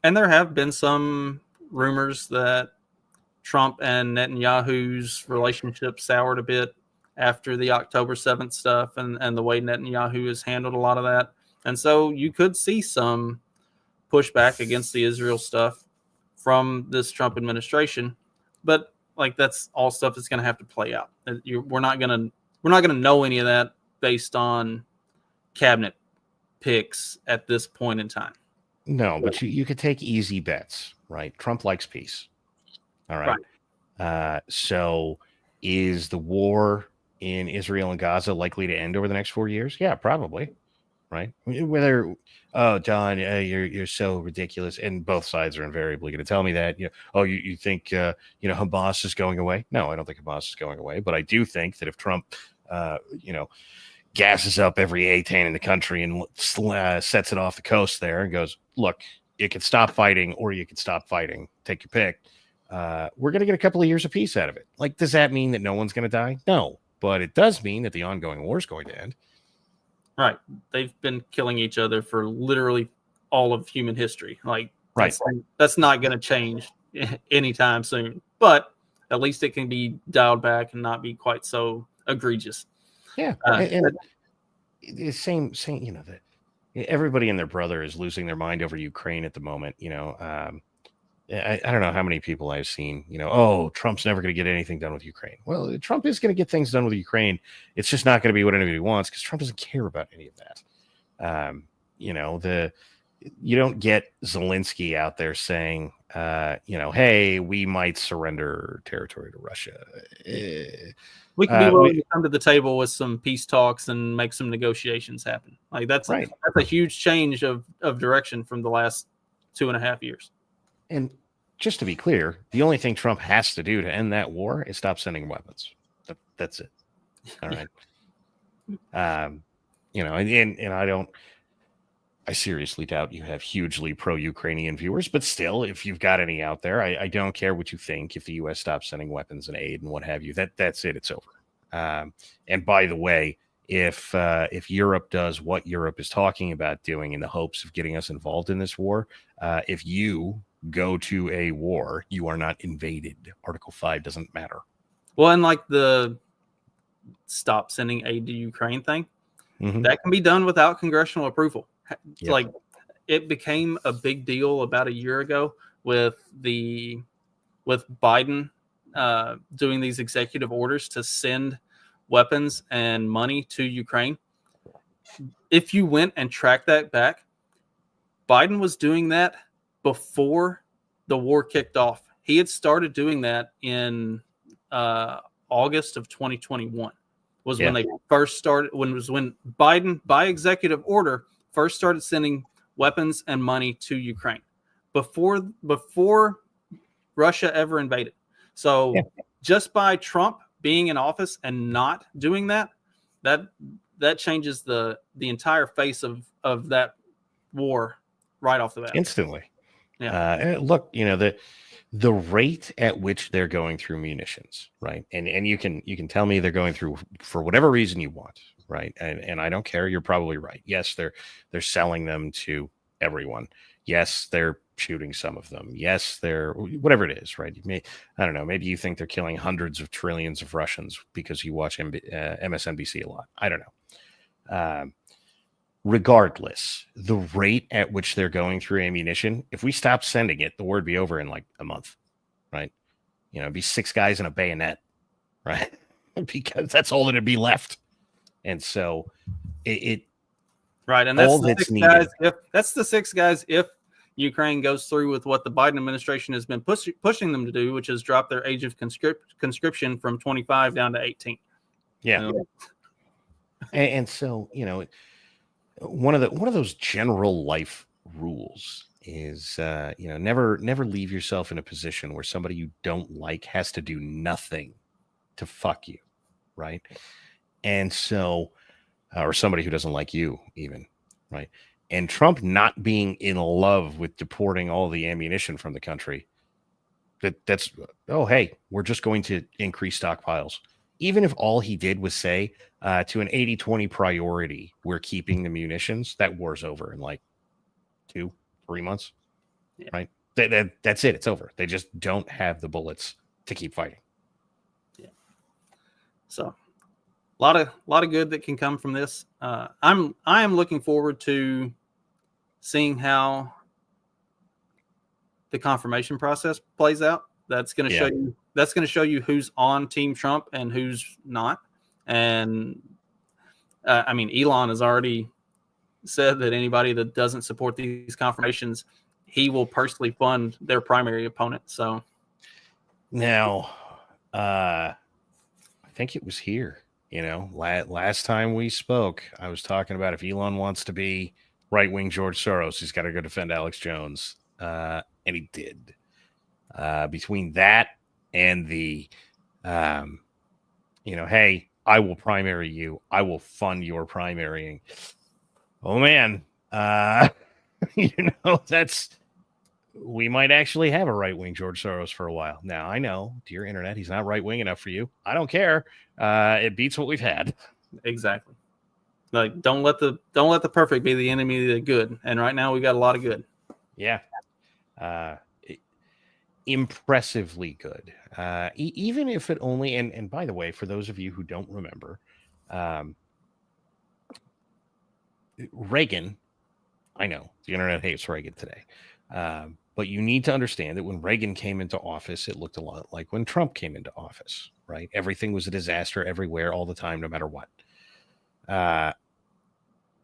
B: And there have been some rumors that Trump and Netanyahu's relationship soured a bit after the October 7th stuff and the way Netanyahu has handled a lot of that. And so you could see some pushback against the Israel stuff from this Trump administration. But that's all stuff that's going to have to play out. We're not going to know any of that based on cabinet picks at this point in time.
C: No, but you could take easy bets, right? Trump likes peace. All right. So is the war in Israel and Gaza likely to end over the next 4 years? Yeah, probably. Right. Whether, oh, John, you're so ridiculous. And both sides are invariably going to tell me that, you think, Hamas is going away? No, I don't think Hamas is going away. But I do think that if Trump, gasses up every A-10 in the country and sets it off the coast there and goes, look, you can stop fighting or you can stop fighting. Take your pick. We're going to get a couple of years of peace out of it. Like, does that mean that no one's going to die? No, but it does mean that the ongoing war is going to end.
B: Right. They've been killing each other for literally all of human history. Like, that's not going to change anytime soon, but at least it can be dialed back and not be quite so egregious.
C: Yeah. And the same, that everybody and their brother is losing their mind over Ukraine at the moment. I don't know how many people I've seen, Trump's never going to get anything done with Ukraine. Well, Trump is going to get things done with Ukraine. It's just not going to be what anybody wants because Trump doesn't care about any of that. You don't get Zelensky out there saying, hey, we might surrender territory to Russia.
B: We can be willing to come to the table with some peace talks and make some negotiations happen. Like that's
C: right.
B: That's a huge change of direction from the last 2.5 years. And
C: just to be clear, the only thing Trump has to do to end that war is stop sending weapons. That's it. All right. I seriously doubt you have hugely pro-Ukrainian viewers, but still, if you've got any out there, I don't care what you think. If the U.S. stops sending weapons and aid and what have you, that's it. It's over. And by the way, if Europe does what Europe is talking about doing in the hopes of getting us involved in this war, if you go to a war, you are not invaded. Article 5 doesn't matter.
B: Well, and like the stop sending aid to Ukraine thing, that can be done without congressional approval. Yep. Like it became a big deal about a year ago with Biden doing these executive orders to send weapons and money to Ukraine. If you went and tracked that back, Biden was doing that before the war kicked off. He had started doing that in August of 2021 was when they first started, when Biden, by executive order, first started sending weapons and money to Ukraine before Russia ever invaded. So just by Trump being in office and not doing that changes the entire face of that war right off the bat.
C: Instantly. Yeah. Look, the rate at which they're going through munitions, right? And you can tell me they're going through for whatever reason you want, right? And I don't care. You're probably right. Yes, they're selling them to everyone. Yes, they're shooting some of them. Yes, they're whatever it is, right? I don't know. Maybe you think they're killing hundreds of trillions of Russians because you watch MSNBC a lot. I don't know. Regardless, the rate at which they're going through ammunition, if we stopped sending it, the war would be over in like a month, right? It'd be 6 guys in a bayonet, right? Because that's all that'd be left. And so
B: right. And that's the 6 guys. That's the 6 guys if Ukraine goes through with what the Biden administration has been pushing them to do, which is drop their age of conscription from 25 down to 18.
C: Yeah. And so, one of those general life rules is, never leave yourself in a position where somebody you don't like has to do nothing to fuck you, right? And so, or somebody who doesn't like you even, right? And Trump not being in love with deporting all the ammunition from the country, that's, oh, hey, we're just going to increase stockpiles. Even if all he did was say to an 80-20 priority, we're keeping the munitions, that war's over in like 2-3 months, right? That's it. It's over. They just don't have the bullets to keep fighting.
B: Yeah. So a lot of good that can come from this. I am looking forward to seeing how the confirmation process plays out. That's going to show you. That's going to show you who's on Team Trump and who's not. And Elon has already said that anybody that doesn't support these confirmations, he will personally fund their primary opponent. So
C: now, I think it was here. Last time we spoke, I was talking about if Elon wants to be right-wing George Soros, he's got to go defend Alex Jones, and he did. Between that and the, hey, I will primary you, I will fund your primarying. Oh man, we might actually have a right-wing George Soros for a while. Now, I know, dear internet, he's not right-wing enough for you. I don't care. It beats what we've had.
B: Exactly. Like, don't let the perfect be the enemy of the good. And right now, we got a lot of good.
C: Yeah. Impressively good. Even if it only, and by the way, for those of you who don't remember, Reagan, I know the internet hates Reagan today. But you need to understand that when Reagan came into office, it looked a lot like when Trump came into office, right? Everything was a disaster everywhere, all the time, no matter what.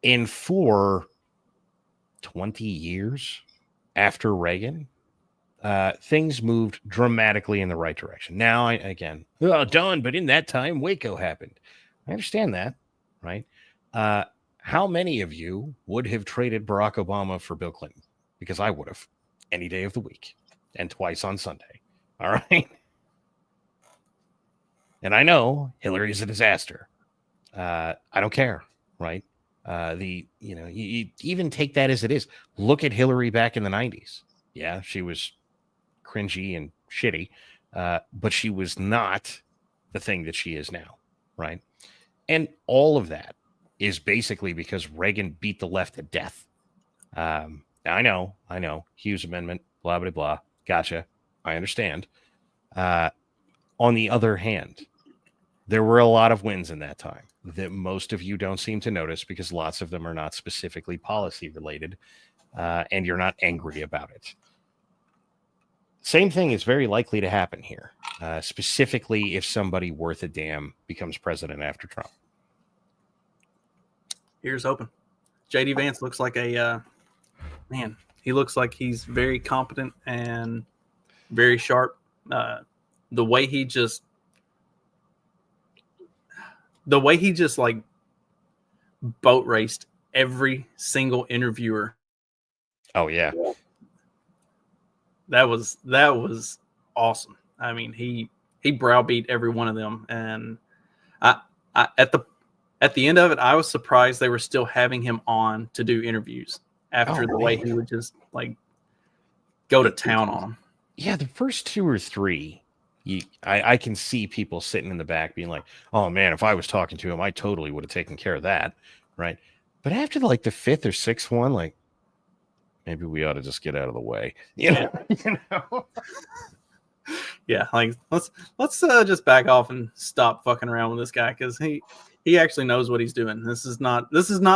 C: And for 20 years after Reagan, things moved dramatically in the right direction. Now, done, but in that time, Waco happened. I understand that, right? How many of you would have traded Barack Obama for Bill Clinton? Because I would have. Any day of the week and twice on Sunday. All right. And I know Hillary is a disaster. I don't care. Right. You even take that as it is. Look at Hillary back in the 90s. Yeah, she was cringy and shitty, but she was not the thing that she is now. Right. And all of that is basically because Reagan beat the left to death. I know. Hughes Amendment, blah, blah, blah. Gotcha. I understand. On the other hand, there were a lot of wins in that time that most of you don't seem to notice because lots of them are not specifically policy related, and you're not angry about it. Same thing is very likely to happen here, specifically if somebody worth a damn becomes president after Trump.
B: Here's hoping. JD Vance looks like a... man, he looks like he's very competent and very sharp. The way he just like boat raced every single interviewer.
C: Oh yeah.
B: That was awesome. I mean, he browbeat every one of them. And I at the end of it, I was surprised they were still having him on to do interviews. After the way he would just like go to town on him.
C: Yeah, the first two or three, I can see people sitting in the back being like, oh man, if I was talking to him, I totally would have taken care of that. Right. But after like the fifth or sixth one, like maybe we ought to just get out of the way. You know?
B: Yeah, like let's just back off and stop fucking around with this guy because he actually knows what he's doing. This is not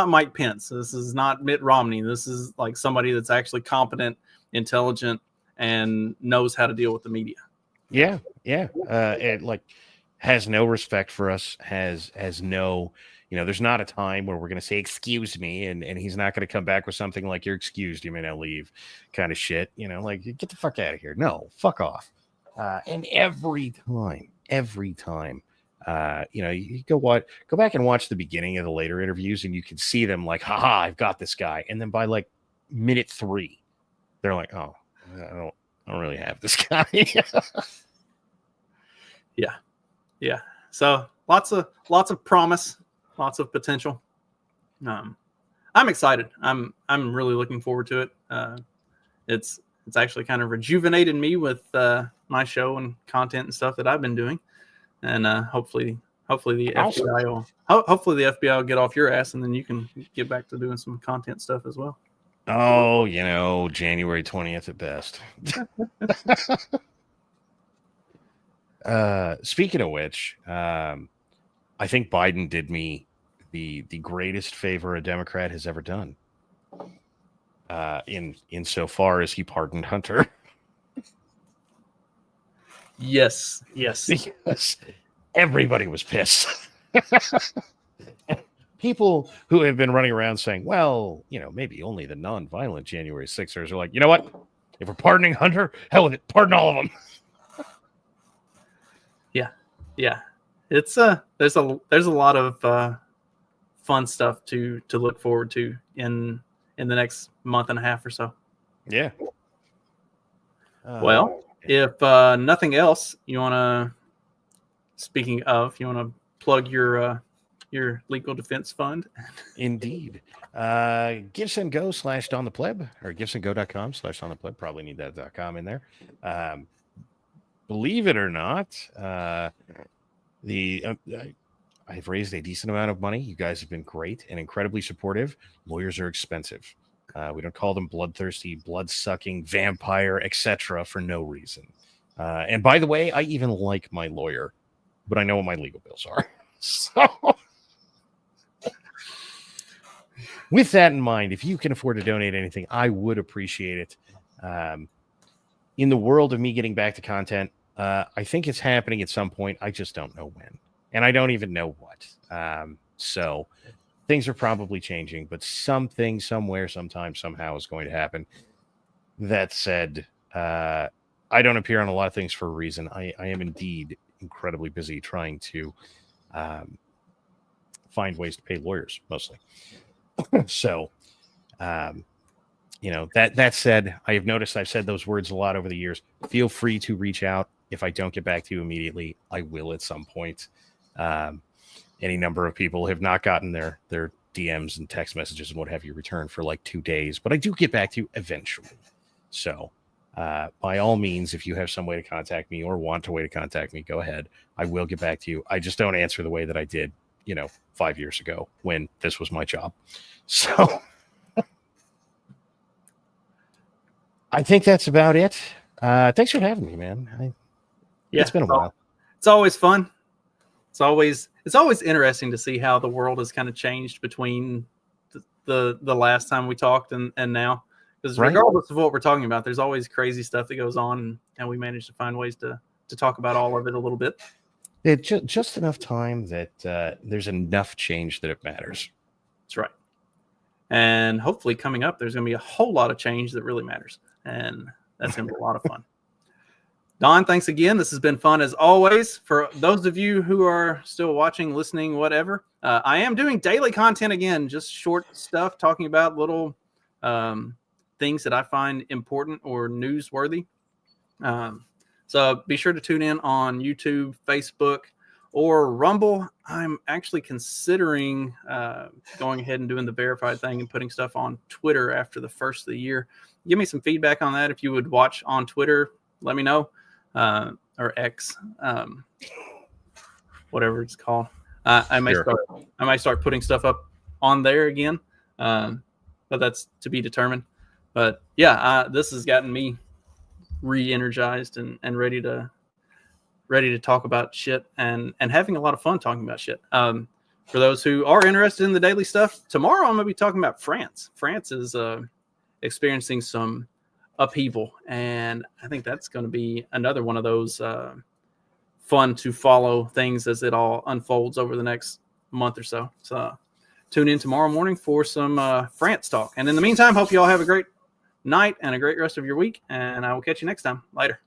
B: Mike Pence. This is not Mitt Romney. This is like somebody that's actually competent, intelligent, and knows how to deal with the media.
C: Yeah. It like has no respect for us, has no, there's not a time where we're going to say, excuse me. And he's not going to come back with something like you're excused, you may now leave kind of shit, like get the fuck out of here. No, fuck off. And every time, you go back and watch the beginning of the later interviews and you can see them like, haha, I've got this guy. And then by like minute 3, they're like, oh, I don't really have this guy.
B: Yeah. So lots of promise, lots of potential. I'm excited. I'm really looking forward to it. It's actually kind of rejuvenated me with my show and content and stuff that I've been doing. And hopefully the FBI will get off your ass, and then you can get back to doing some content stuff as well.
C: Oh, January 20th at best. Speaking of which, I think Biden did me the greatest favor a Democrat has ever done. In so far as he pardoned Hunter. Yes. Because everybody was pissed. people who have been running around saying, well, maybe only the non-violent January 6ers are like, you know what? If we're pardoning Hunter, hell with it. Pardon all of them.
B: Yeah. It's there's a lot of fun stuff to look forward to in the next month and a half or so.
C: Yeah.
B: Well, if nothing else, you want to plug your legal defense fund?
C: Indeed. GiveSendGo/DonThePleb or GiveSendGo.com/DonThePleb. Probably need that .com in there. Believe it or not, I've raised a decent amount of money. You guys have been great and incredibly supportive. Lawyers are expensive. We don't call them bloodthirsty, blood-sucking, vampire, etc. for no reason. And by the way, I even like my lawyer, but I know what my legal bills are. So, with that in mind, if you can afford to donate anything, I would appreciate it. In the world of me getting back to content, I think it's happening at some point. I just don't know when. And I don't even know what. So things are probably changing, but something, somewhere, sometime, somehow is going to happen. That said, I don't appear on a lot of things for a reason. I am indeed incredibly busy trying to find ways to pay lawyers, mostly. So, that said, I have noticed I've said those words a lot over the years. Feel free to reach out. If I don't get back to you immediately, I will at some point. Any number of people have not gotten their DMs and text messages and what have you returned for like 2 days, but I do get back to you eventually. So by all means, if you have some way to contact me or want a way to contact me, go ahead. I will get back to you. I just don't answer the way that I did, 5 years ago when this was my job. So I think that's about it. Thanks for having me, man. It's been a while.
B: It's always fun. It's always interesting to see how the world has kind of changed between the last time we talked and now. Because regardless of what we're talking about, there's always crazy stuff that goes on, and we manage to find ways to talk about all of it a little bit.
C: It's just enough time that there's enough change that it matters.
B: That's right. And hopefully coming up, there's going to be a whole lot of change that really matters. And that's going to be a lot of fun. Don, thanks again. This has been fun as always. For those of you who are still watching, listening, whatever, I am doing daily content again, just short stuff talking about little things that I find important or newsworthy. So be sure to tune in on YouTube, Facebook, or Rumble. I'm actually considering going ahead and doing the verified thing and putting stuff on Twitter after the first of the year. Give me some feedback on that. If you would watch on Twitter, let me know. Or X, whatever it's called. I might start putting stuff up on there again, but that's to be determined. But yeah, this has gotten me re-energized and ready to talk about shit and having a lot of fun talking about shit. For those who are interested in the daily stuff, tomorrow I'm going to be talking about France. France is experiencing some upheaval, and I think that's going to be another one of those fun to follow things as it all unfolds over the next month or so. So tune in tomorrow morning for some France talk. And in the meantime, hope you all have a great night and a great rest of your week, and I will catch you next time. Later.